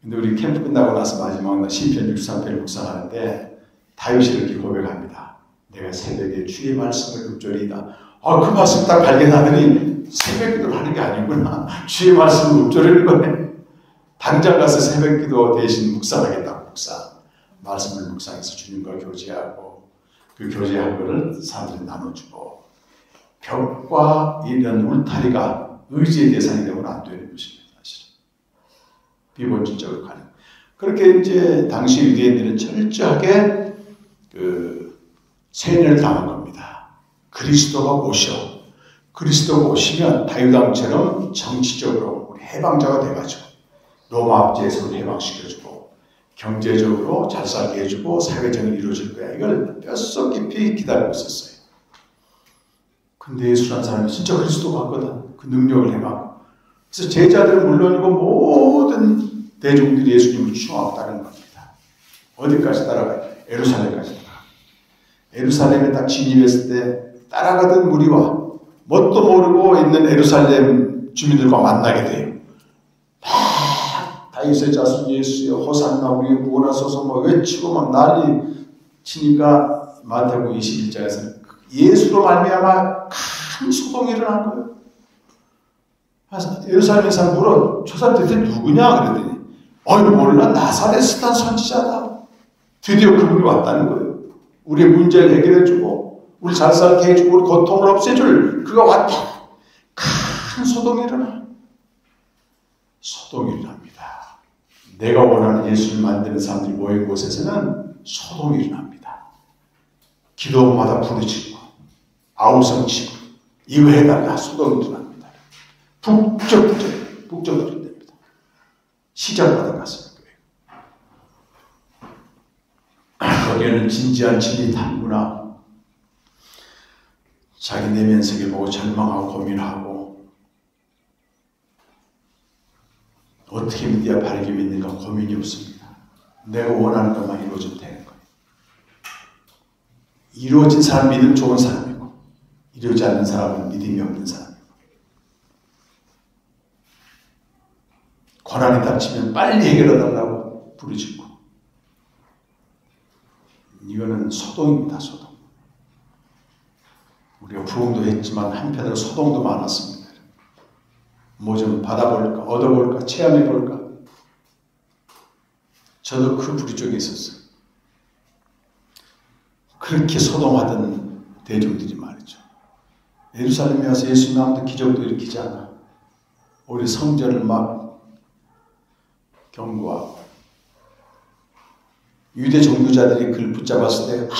근데 우리 캠프 끝나고 나서 마지막 날 시편 63편을 묵상하는데 다윗이 이렇게 고백합니다. 내가 새벽에 주의 말씀을 읊조리이다. 그 말씀 딱 발견하더니 새벽 기도를 하는 게 아니구나. 주의 말씀을 읊조리는 거네. 당장 가서 새벽 기도 대신 묵상하겠다고 말씀을 묵상해서 주님과 교제하고 그 교제한 것을 사람들이 나눠주고 벽과 이런 울타리가 의지의 대상이 되면 안 되는 것입니다. 비본질적으로 가는. 그렇게 이제 당시 유대인들은 철저하게 세뇌를 당한 겁니다. 그리스도가 오시면 다윗왕처럼 정치적으로 해방자가 돼가지고 로마 압제에서 해방시켜주고 경제적으로 잘 살게 해주고 사회적으로 이루어질 거야. 이걸 뼛속 깊이 기다리고 있었어요. 근데 예수라는 사람이 진짜 그리스도 같거든. 그 능력을 행하고. 그래서 제자들은 물론이고 모든 대중들이 예수님을 추앙하고 따르는 겁니다. 어디까지 따라가요? 예루살렘까지 따라가요. 예루살렘에 딱 진입했을 때 따라가던 무리와 뭣도 모르고 있는 예루살렘 주민들과 만나게 돼요. 막 다윗의 자손 예수여 호산나 우리 구원하소서 뭐 외치고 막 난리 치니까 마태복음 21장에서는 예수로 말미암아 큰 소동이 일어난 거예요. 예루살렘 사람 물어 저 사람 대체 누구냐 그랬더니 몰라 나사렛 단 선지자다. 드디어 그분이 왔다는 거예요. 우리의 문제를 해결해주고 우리 잘 살게 해주고 우리 고통을 없애줄 그가 왔다. 큰 소동이 일어나. 소동이 일어납니다. 내가 원하는 예수를 만드는 사람들이 모인 곳에서는 소동이 일어납니다. 기도마다 부르짖고 아우성치고 이거 해달라 소동이 일어납니다. 북적북적이 됩니다. 시작받아 갔습니다. 거기에는 진지한 진리 탐구나 자기 내면 세계 보고 절망하고 고민하고 어떻게 믿어야 바르게 믿는가 고민이 없습니다. 내가 원하는 것만 이루어지면 되는 거예요. 이루어진 사람 믿음 좋은 사람이고 이루어지지 않는 사람은 믿음이 없는 사람이고 고난이 닥치면 빨리 해결해달라고 부르짖고 이거는 소동입니다. 소동. 우리가 부흥도 했지만 한편으로 소동도 많았습니다. 뭐 좀 받아볼까, 얻어볼까, 체험해볼까. 저도 그 부류 쪽에 있었어요. 그렇게 소동하던 대중들이 말이죠. 예루살렘에 와서 예수님 아무도 기적도 일으키지 않아. 우리 성전을 막 경고하고 유대 종교자들이 그를 붙잡았을 때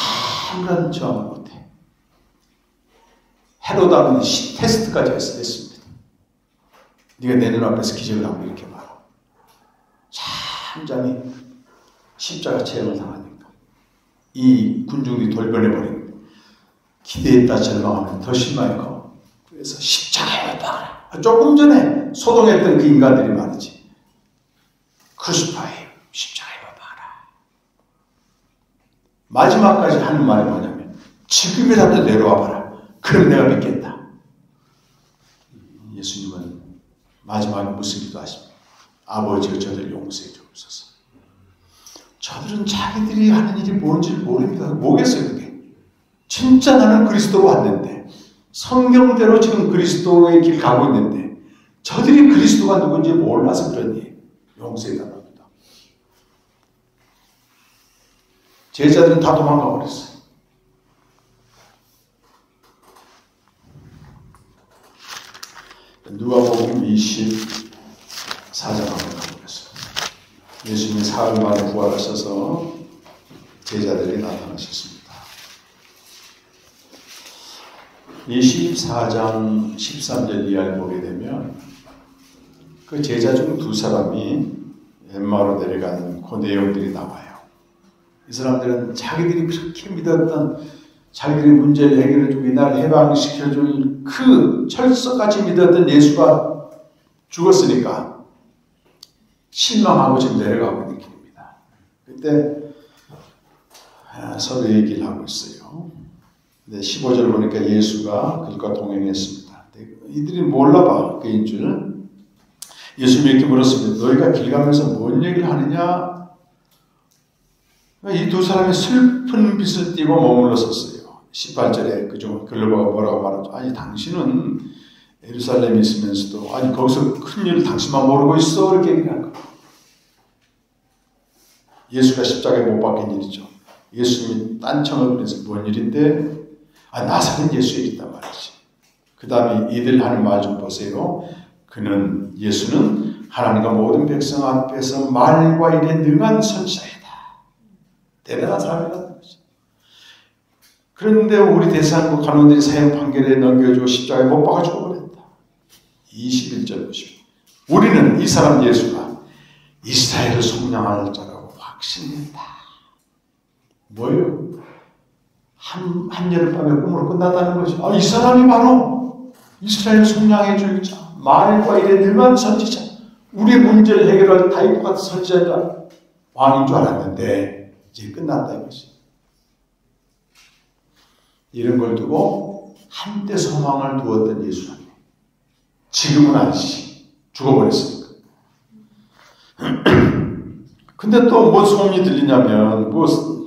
아무런 저항을 못해. 헤로다는 테스트까지 했습니다. 네가 내 눈앞에서 기적을 하고 이렇게 말아. 잠잠히 십자가 체험을 당하니까 이 군중들이 돌변해버립니다. 기대했다 절망하면 더 실망했고 그래서 십자가에 못 박아라. 조금 전에 소동했던 그 인간들이 말이지. 크루시파이 십자가에 못 박아라. 마지막까지 하는 말이 뭐냐면 지금이라도 내려와 봐라. 그럼 내가 믿겠다. 예수님은 마지막에 무슨 기도 하십니까? 아버지여 저들 용서해 주옵소서. 저들은 자기들이 하는 일이 뭔지 모릅니다. 뭐겠어요 그게. 진짜 나는 그리스도로 왔는데 성경대로 지금 그리스도의 길 가고 있는데 저들이 그리스도가 누군지 몰라서 그러니 용서해 달랍니다. 제자들은 다 도망가 버렸어요. 누가복음 24장 한번 가보겠습니다. 예수님이 사흘 만에 부활하셔서 제자들이 나타나셨습니다. 24장 13절 이하를 보게 되면 그 제자 중 두 사람이 엠마오로 내려가는 그 내용들이 나와요. 이 사람들은 자기들이 그렇게 믿었던 자기들의 문제를 해결해주고 이날 해방시켜줄 그 철석같이 믿었던 예수가 죽었으니까 실망하고 지금 내려가고 있는 길입니다. 그때 서로 얘기를 하고 있어요. 근데 15절 보니까 예수가 그들과 동행했습니다. 이들이 몰라봐 그인 줄. 예수님이 이렇게 물었습니다. 너희가 길 가면서 뭔 얘기를 하느냐? 이 두 사람이 슬픈 빛을 띠고 머물러 섰어요. 18절에 그중 글로바가 뭐라고 말하죠? 아니 당신은 예루살렘에 있으면서도 아니 거기서 큰 일을 당신만 모르고 있어 이렇게 얘기를 한 거예요. 예수가 십자가에 못 박힌 일이죠. 예수님이 딴청을 부려서 뭔 일인데 나사렛 예수 일이단 말이지. 그 다음에 이들 하는 말 좀 보세요. 예수는 하나님과 모든 백성 앞에서 말과 일에 능한 선지자이다. 대단한 사람이라는 거죠. 그런데 우리 대사국 간원들이 사형 판결에 넘겨주고 십자가에 못 박아 죽어버렸다. 21절 보십시오. 우리는 이 사람 예수가 이스라엘을 속량할 자라고 확신했다. 뭐예요? 한여름밤에 꿈으로 끝났다는 거죠. 이 사람이 바로 이스라엘을 속량해 줄 자, 말과 일에 능한 선지자, 우리의 문제를 해결할 타입 같은 선지자가 왕인 줄 알았는데 이제 끝났다 이거지. 이런 걸 두고 한때 소망을 두었던 예수님. 지금은 아니지. 죽어버렸으니까. 근데 또 뭐 소문이 들리냐면 뭐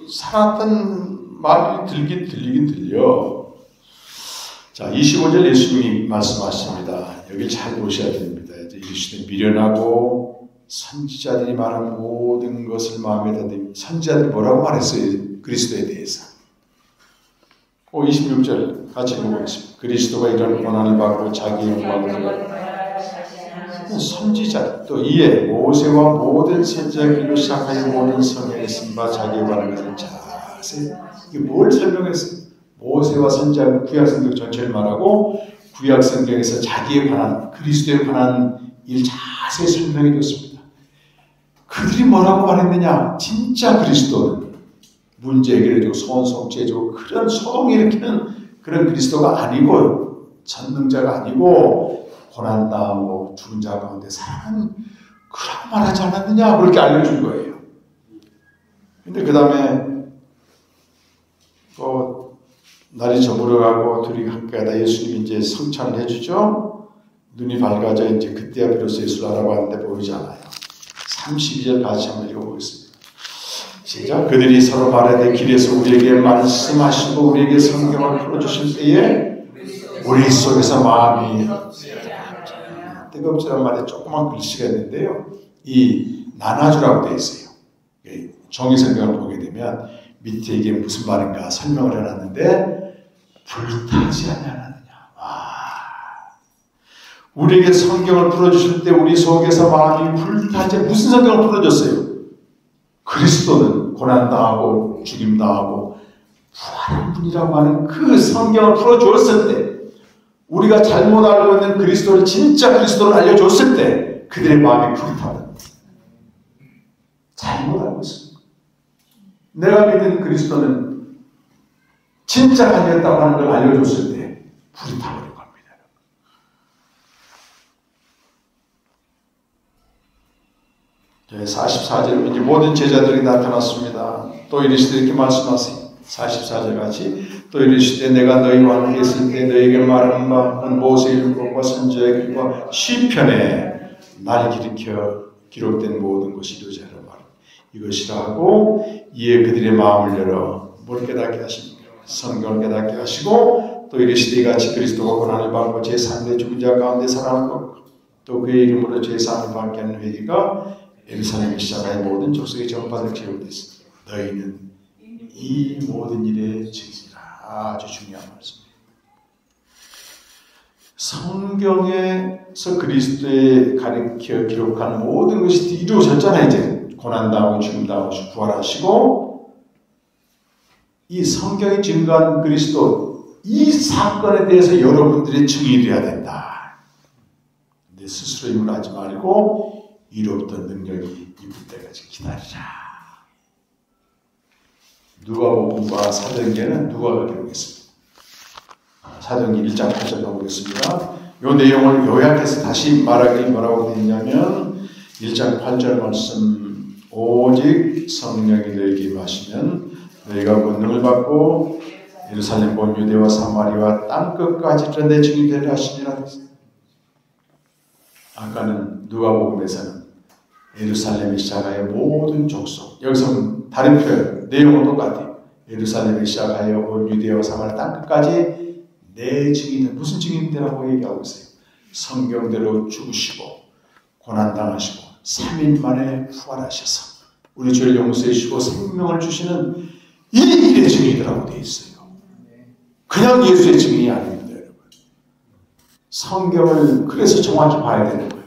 살았던 말이 들리긴 들려. 자, 25절 예수님이 말씀하십니다. 여기 잘 보셔야 됩니다. 이제 이르시되 미련하고 선지자들이 말한 모든 것을 마음에 담는 선지자들이 뭐라고 말했어요? 그리스도에 대해서. 26절 같이 보겠습니다. 그리스도가 이런 고난을 받고 자기의 영광을 선지자 또 이에 모세와 모든 선지자들로 시작하여 모든 성경에 쓴 바 자기에 관한 것을 자세히 이게 뭘 설명했어요? 모세와 선지자 구약 성경 전체를 말하고 구약 성경에서 자기에 관한 그리스도에 관한 일 자세히 설명해 줬습니다. 그들이 뭐라고 말했느냐? 진짜 그리스도는 문제 해결해주고 소원속죄해주고 그런 소동 일으키는 그런 그리스도가 아니고 전능자가 아니고 고난당하고 죽은 자 가운데 살아가는 그런 말 하지 않았느냐? 그렇게 알려준 거예요. 근데 그 다음에 날이 저물어가고 둘이 함께하다 예수님이 이제 성찬을 해주죠. 눈이 밝아져 이제 그때야 비로소 예수를 알아봤는데 보이지 않아요. 32절 같이 한번 읽어보겠습니다. 시작. 그들이 서로 말하되 길에서 우리에게 말씀하시고 우리에게 성경을 풀어주실 때에 우리 속에서 마음이 뜨겁지란 말에 조그만 글씨가 있는데요. 이 나눠주라고 되어 있어요. 종이 성경을 보게 되면 밑에 이게 무슨 말인가 설명을 해놨는데 불타지 않느냐. 우리에게 성경을 풀어주실 때 우리 속에서 마음이 불타지. 무슨 성경을 풀어줬어요? 그리스도는 고난당하고 죽임당하고 부활한 분이라고 하는 그 성경을 풀어줬을 때 우리가 잘못 알고 있는 그리스도를 진짜 그리스도를 알려줬을 때 그들의 마음이 불타는 잘못 알고 있습니다. 내가 믿는 그리스도는 진짜 아니었다고 하는 걸 알려줬을 때 불이 타버린 겁니다. 44절에 이제 모든 제자들이 나타났습니다. 또 이르시되 이렇게 말씀하세요. 44절 같이 또 이르시되 내가 너희와 함께 있을 때 너희에게 말하는 바 모세의 율법과 선지자의 글과 시편에 날 일으켜 기록된 모든 것이 이루어지라 말 이것이라 하고 이에 그들의 마음을 열어 뭘 깨닫게 하십니까? 성경을 깨닫게 하시고 또 이르시되 이같이 그리스도가 고난을 받고 제3대 죽은 자 가운데 살아나고 또 그의 이름으로 제3을 받게 하는 회개가 예루살렘에 시작하여 모든 족속에 전파될 계획됐습니다. 너희는 이 모든 일의 증인이라. 아주 중요한 말씀입니다. 성경에서 그리스도의 가르쳐 기록한 모든 것이 이루어졌잖아요. 이제 고난당하고 죽음당하고 부활하시고 이 성경이 증거한 그리스도 이 사건에 대해서 여러분들이 증인이 되어야 된다. 내 스스로 임무하지 말고 이로부터 능력이 입을 때까지 기다리라. 누가복음과 사도행전은 누가가 기록했습니다. 사도행전 1장 8절 보겠습니다. 이 내용을 요약해서 다시 말하기 뭐라고 되어 있냐면 1장 8절 말씀 오직 성령이 너희에게 임하시면 너희가 권능을 받고 예루살렘 본 유대와 사마리아 땅끝까지 내 증인이 되리라 하시니라. 아까는 누가복음에서는 예루살렘에 시작하여 모든 족속, 여기서는 다른 표현, 내용은 똑같아요. 예루살렘에 시작하여 온 유대와 사마리아 땅끝까지 내 증인은 무슨 증인이라고 얘기하고 있어요? 성경대로 죽으시고 고난당하시고 3일 만에 부활하셔서 우리 죄를 용서해 주시고 생명을 주시는 이 일의 증인이라고 되어 있어요. 그냥 예수의 증인이 아닙니다, 여러분. 성경을 그래서 정확히 봐야 되는 거예요.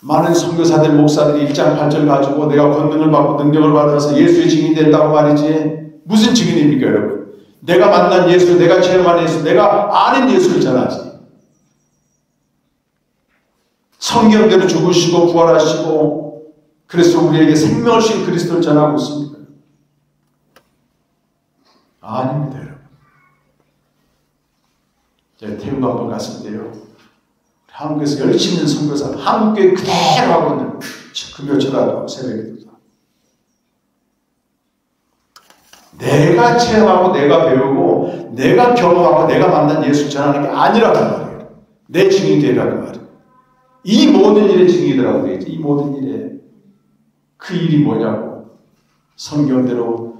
많은 선교사들, 목사들이 1장 8절 가지고 내가 권능을 받고 능력을 받아서 예수의 증인이 된다고 말이지. 무슨 증인입니까, 여러분? 내가 만난 예수, 내가 체험한 예수, 내가 아는 예수를 전하지. 성경대로 죽으시고 부활하시고 그래서 우리에게 생명을 주신 그리스도를 전하고 있습니다. 아닙니다, 여러분. 제가 태국 한번 갔을 때요. 한국에서 열심히 있는 선교사, 한국교회 그대로 하고 있는 금요초라도 새벽에 내가 체험하고 내가 배우고 내가 경험하고 내가 만난 예수를 전하는 게 아니라는 말이에요. 내 증인이 되라는 말이에요. 이 모든 일의 증인이라고 되어 있죠. 이 모든 일에 그 일이 뭐냐고 성경대로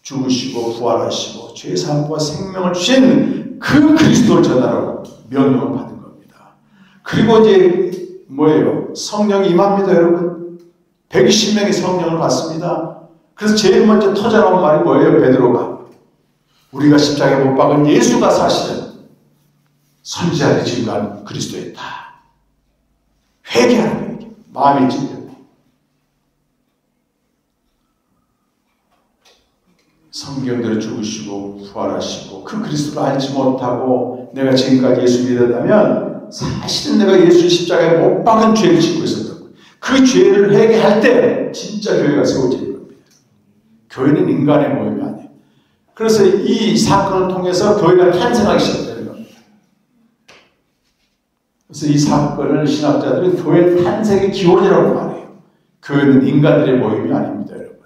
죽으시고 부활하시고 죄사함과 생명을 주신 그 그리스도를 전하라고 명령을 받은 겁니다. 그리고 이제 뭐예요? 성령이 임합니다, 여러분. 120명의 성령을 받습니다. 그래서 제일 먼저 터져나온 말이 뭐예요? 베드로가 우리가 십자가에 못 박은 예수가 사실은 선지자들이 증거한 그리스도였다. 회개하는 회개. 마음이 찔려. 성경대로 죽으시고 부활하시고 그 그리스도를 알지 못하고 내가 지금까지 예수 믿었다면 사실은 내가 예수 십자가에 못 박은 죄를 짓고 있었던 거예요. 그 죄를 회개할 때 진짜 교회가 세워지는 겁니다. 교회는 인간의 모임이 아니에요. 그래서 이 사건을 통해서 교회가 탄생하기 시작되는 겁니다. 그래서 이 사건을 신학자들은 교회 탄생의 기원이라고 말해요. 교회는 인간들의 모임이 아닙니다, 여러분.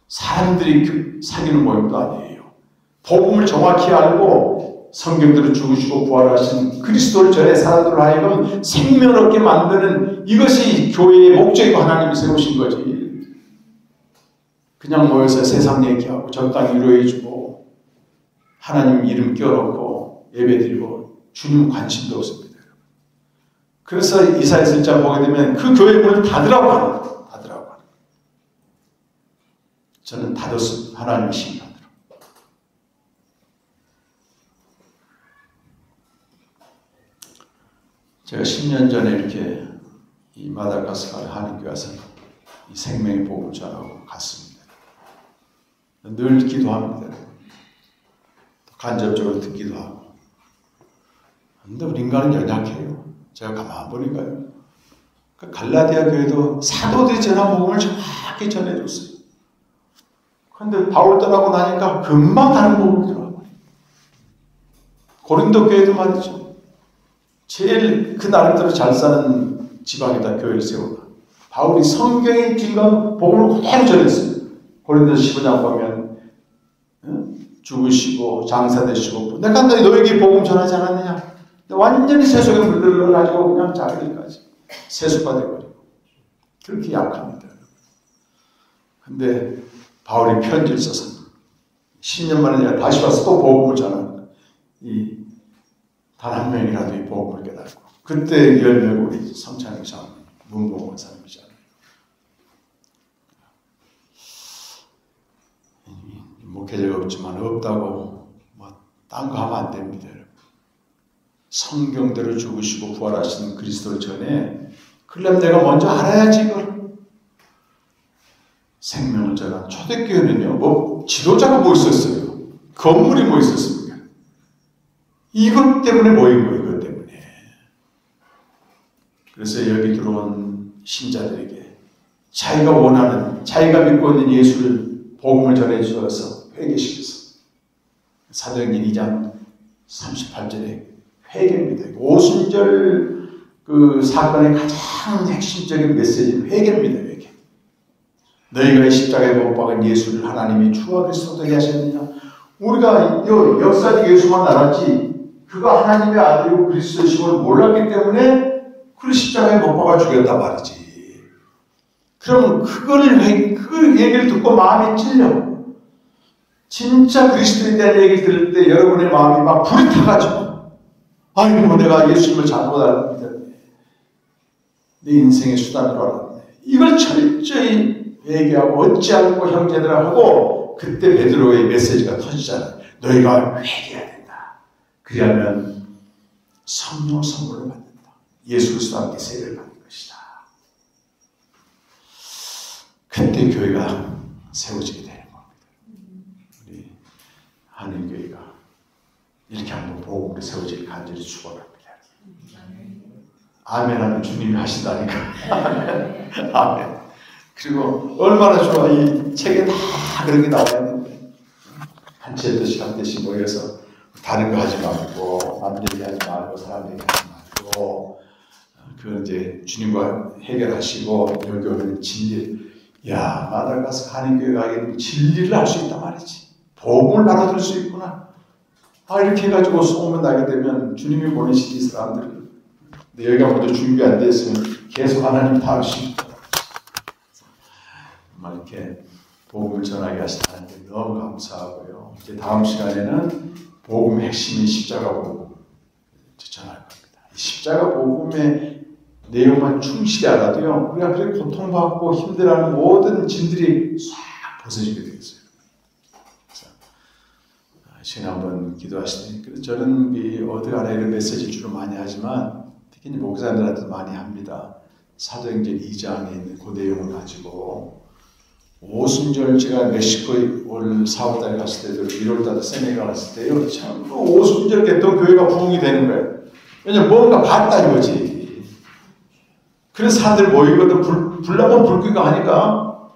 사람들이 사귀는 모임도 아니에요. 복음을 정확히 알고 성경대로 죽으시고 부활하신 그리스도를 전해 사람들을 하여금 생명 얻게 만드는 이것이 교회의 목적이고 하나님이 세우신 거지. 그냥 모여서 세상 얘기하고 적당히 위로해주고 하나님 이름 끼워놓고 예배드리고 주님 관심도 없습니다. 그래서 이사야서 1장 보게 되면 그 교회 문을 닫으라고 하는 거예요. 닫으라고 하는 거예요. 저는 닫았습니다. 하나님의 심판으로. 제가 10년 전에 이렇게 이 마다가스카르 한인교회 와서 이 생명의 복음을 전하고 갔습니다. 늘 기도합니다. 간접적으로 듣기도 하고. 근데 우리 인간은 연약해요. 제가 가만 보니까요. 그 갈라디아 교회도 사도들이 전한 복음을 정확히 전해줬어요. 그런데 바울 떠나고 나니까 금방 다른 복음이 들어와버려요. 고린도 교회도 말이죠. 제일 그 나름대로 잘 사는 지방에다 교회를 세우다. 바울이 성경의 진감 복음을 그대로 전했어요. 고린도서 15장 보면 죽으시고 장사되시고 내가 너에게 복음 전하지 않았느냐. 완전히 세속에 물들러가지고 그냥 자기들까지 세속화 되버리고 그렇게 약합니다. 근데 바울이 편지를 써서 10년 만에 내가 다시 와서 또 복음을 전하는 단 한 명이라도 이 복음을 깨닫고 그때 열매고 우리 성찬의 장 문봉원 사람이잖아요. 목회자가 없지만 없다고 딴 거 하면 안 됩니다. 성경대로 죽으시고 부활하신 그리스도를 전해 그러려면 내가 먼저 알아야지 이걸. 생명을 전한 초대교회는요. 지도자가 뭐 있었어요? 건물이 뭐 있었습니까? 이것 때문에 모인 거예요. 이것 때문에. 그래서 여기 들어온 신자들에게 자기가 원하는 자기가 믿고 있는 예수를 복음을 전해 주어서 회개시켜서 사도행전 2장 38절에 회개입니다. 오순절 그 사건의 가장 핵심적인 메시지는 회개입니다. 회개. 너희가 이 십자가에 못 박은 예수를 하나님이 주와 그리스도 되게 하셨느냐. 우리가 역사적 예수만 알았지 그가 하나님의 아들이고 그리스도이심을 몰랐기 때문에 그 십자가에 못 박아 죽였단 말이지. 그럼 그 얘기를 듣고 마음이 찔려. 진짜 그리스도에 대한 얘기를 들을 때 여러분의 마음이 막 불이 타가지고 아이고 내가 예수님을 잘못 알았는데 내 인생의 수단으로 알았네. 이걸 철저히 회개하고 어찌 않고 형제들하고 그때 베드로의 메시지가 터지잖아요. 너희가 회개해야 된다. 그리하면 성령 선물을 받는다. 예수 그리스도와 함께 세례를 받는 것이다. 그때 교회가 세워지게 되는 겁니다. 우리 한인교회가 이렇게 한번 복음으로 세워질 간절히 축원합니다. 아멘 하면 주님이 하신다니까. 아멘. 그리고 얼마나 좋아. 이 책에 다 그런 게 나와 있는데 한 채 한 대씩 한 대씩 모여서 다른 거 하지 말고 남 얘기하지 말고 사람 얘기하지 말고 그 이제 주님과 해결하시고 여기 오는 진리. 야, 마다가스 한인교회 가게 되면 진리를 알 수 있단 말이지. 복음을 알아들 수 있구나. 이렇게 해가지고 소문 나게 되면 주님이 보내시지 사람들이. 근데 여기가 먼저 준비 안 됐으면 계속 하나님 다루십니다. 정말 이렇게 복음을 전하게 하시다는 데 너무 감사하고요. 이제 다음 시간에는 복음의 핵심인 십자가 복음 전할 겁니다. 이 십자가 복음의 내용만 충실히 알아도요, 우리가 그렇게 고통받고 힘들어하는 모든 짐들이 싹 벗어지게 되겠어요. 시간에 한번 기도하시니, 저는 어디 안에 이런 메시지를 주로 많이 하지만, 특히 목사님들한테 많이 합니다. 사도행전 2장에 있는 그 내용을 가지고 오순절 제가 멕시코에 올 4월달에 갔을 때도 1월달에 세네갈 갔을 때요. 전부 오순절 때도 교회가 부흥이 되는 거예요. 왜냐면 뭔가 봤다 이거지. 그래서 사람들 모이거든. 불나면 불 끄고 하니까.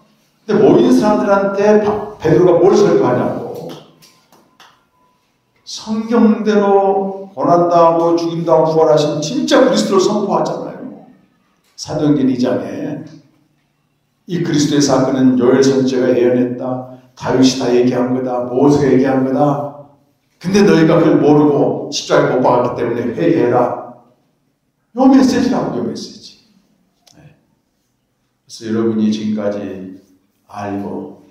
근데 모인 사람들한테 베드로가 뭘 설교하냐고. 성경대로 고난당하고 죽임당하고 부활하신 진짜 그리스도를 선포하잖아요. 사도행전 2장에 이 그리스도의 사건은 요엘 선지자가 예언했다. 다윗이 다 얘기한 거다. 모세가 얘기한 거다. 근데 너희가 그걸 모르고 십자가에 못 박았기 때문에 회개해라. 요 메시지라고, 요 메시지. 네. 그래서 여러분이 지금까지 알고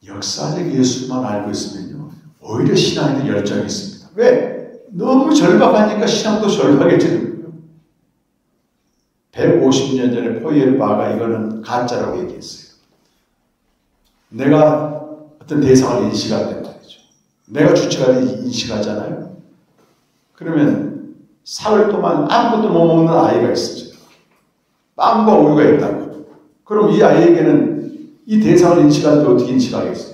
역사적 예수만 알고 있으면요, 오히려 신앙에도 열정이 있습니다. 왜? 너무 절박하니까 신앙도 절박해지는 거예요. 150년 전에 포이에르바가 이거는 가짜라고 얘기했어요. 내가 어떤 대상을 인식한단 말이죠. 내가 주체가 인식하잖아요. 그러면 사흘 동안 아무것도 못 먹는 아이가 있어요. 빵과 우유가 있다고. 그럼 이 아이에게는 이 대상을 인식하는데 어떻게 인식하겠어요?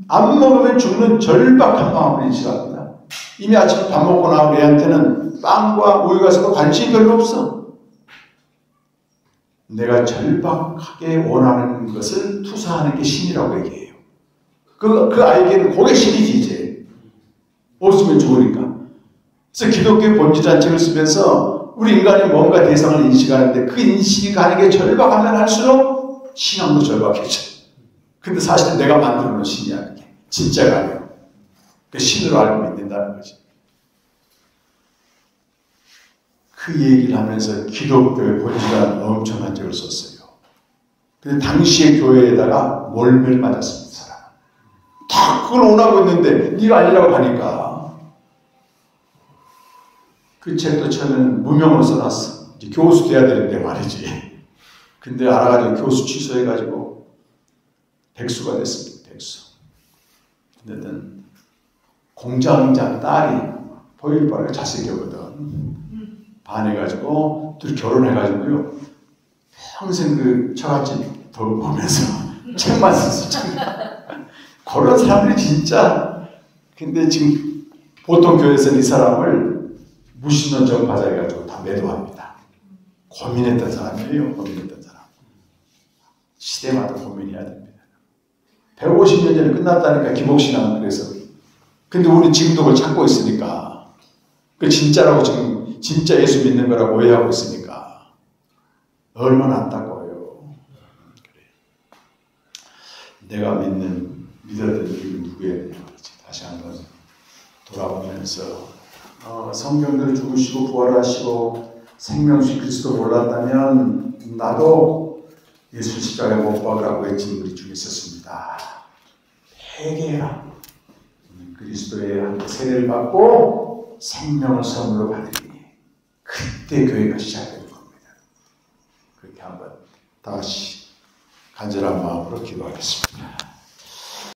안 먹으면 죽는 절박한 마음을 인식합니다. 이미 아침에 밥 먹고 나온 애한테는 빵과 우유가 있어도 관심이 별로 없어. 내가 절박하게 원하는 것을 투사하는 게 신이라고 얘기해요. 그 아이에게는 그게 신이지, 이제. 없으면 좋으니까. 그래서 기독교의 본질이라는 책을 쓰면서 우리 인간이 뭔가 대상을 인식하는데 그 인식이 가는 게 절박하면 할수록 신앙도 절박해져. 근데 사실은 내가 만들어 놓은 신이야, 그게. 진짜가 아니에요. 그 신으로 알고 믿는다는 거지. 그 얘기를 하면서 기독교의 본질이라는 엄청난 책을 썼어요. 근데 당시의 교회에다가 몰매를 맞았습니다, 사람. 다 그걸 원하고 있는데 네가 아니라고 하니까. 그 책도 처음에는 무명으로 써놨어. 이제 교수 돼야 되는데 말이지. 근데 알아가지고 교수 취소해가지고 백수가 됐습니다, 백수. 근데 공장장 딸이 포이에르바가 잘생겼거든. 반해가지고 둘이 결혼해가지고요. 평생 그 처갓집 돌보면서 책만 썼어, 책만. 그런 사람들이 진짜. 근데 지금 보통 교회에서는 이 사람을 무신론적 바자해가지고 다 매도합니다. 고민했던 사람이에요. 고민했던 사람. 시대마다 고민해야 됩니다. 150년 전에 끝났다니까, 기복신앙은. 그래서. 근데 우리 지금도 그걸 찾고 있으니까. 그 진짜라고 지금 진짜 예수 믿는 거라고 오해하고 있으니까 얼마나 안타까워요. 그래. 내가 믿어야 될 이유는 누구야 되냐 말이지. 다시 한번 돌아보면서 성경대로 죽으시고 부활하시고 생명수 그리스도 몰랐다면 나도 예수 십자가에 못 박으라고 외친 우리 중에 있었습니다. 회개해라. 그리스도의 세례를 받고 생명을 선물로 받으니 그때 교회가 시작되는 겁니다. 그렇게 한번 다시 간절한 마음으로 기도하겠습니다.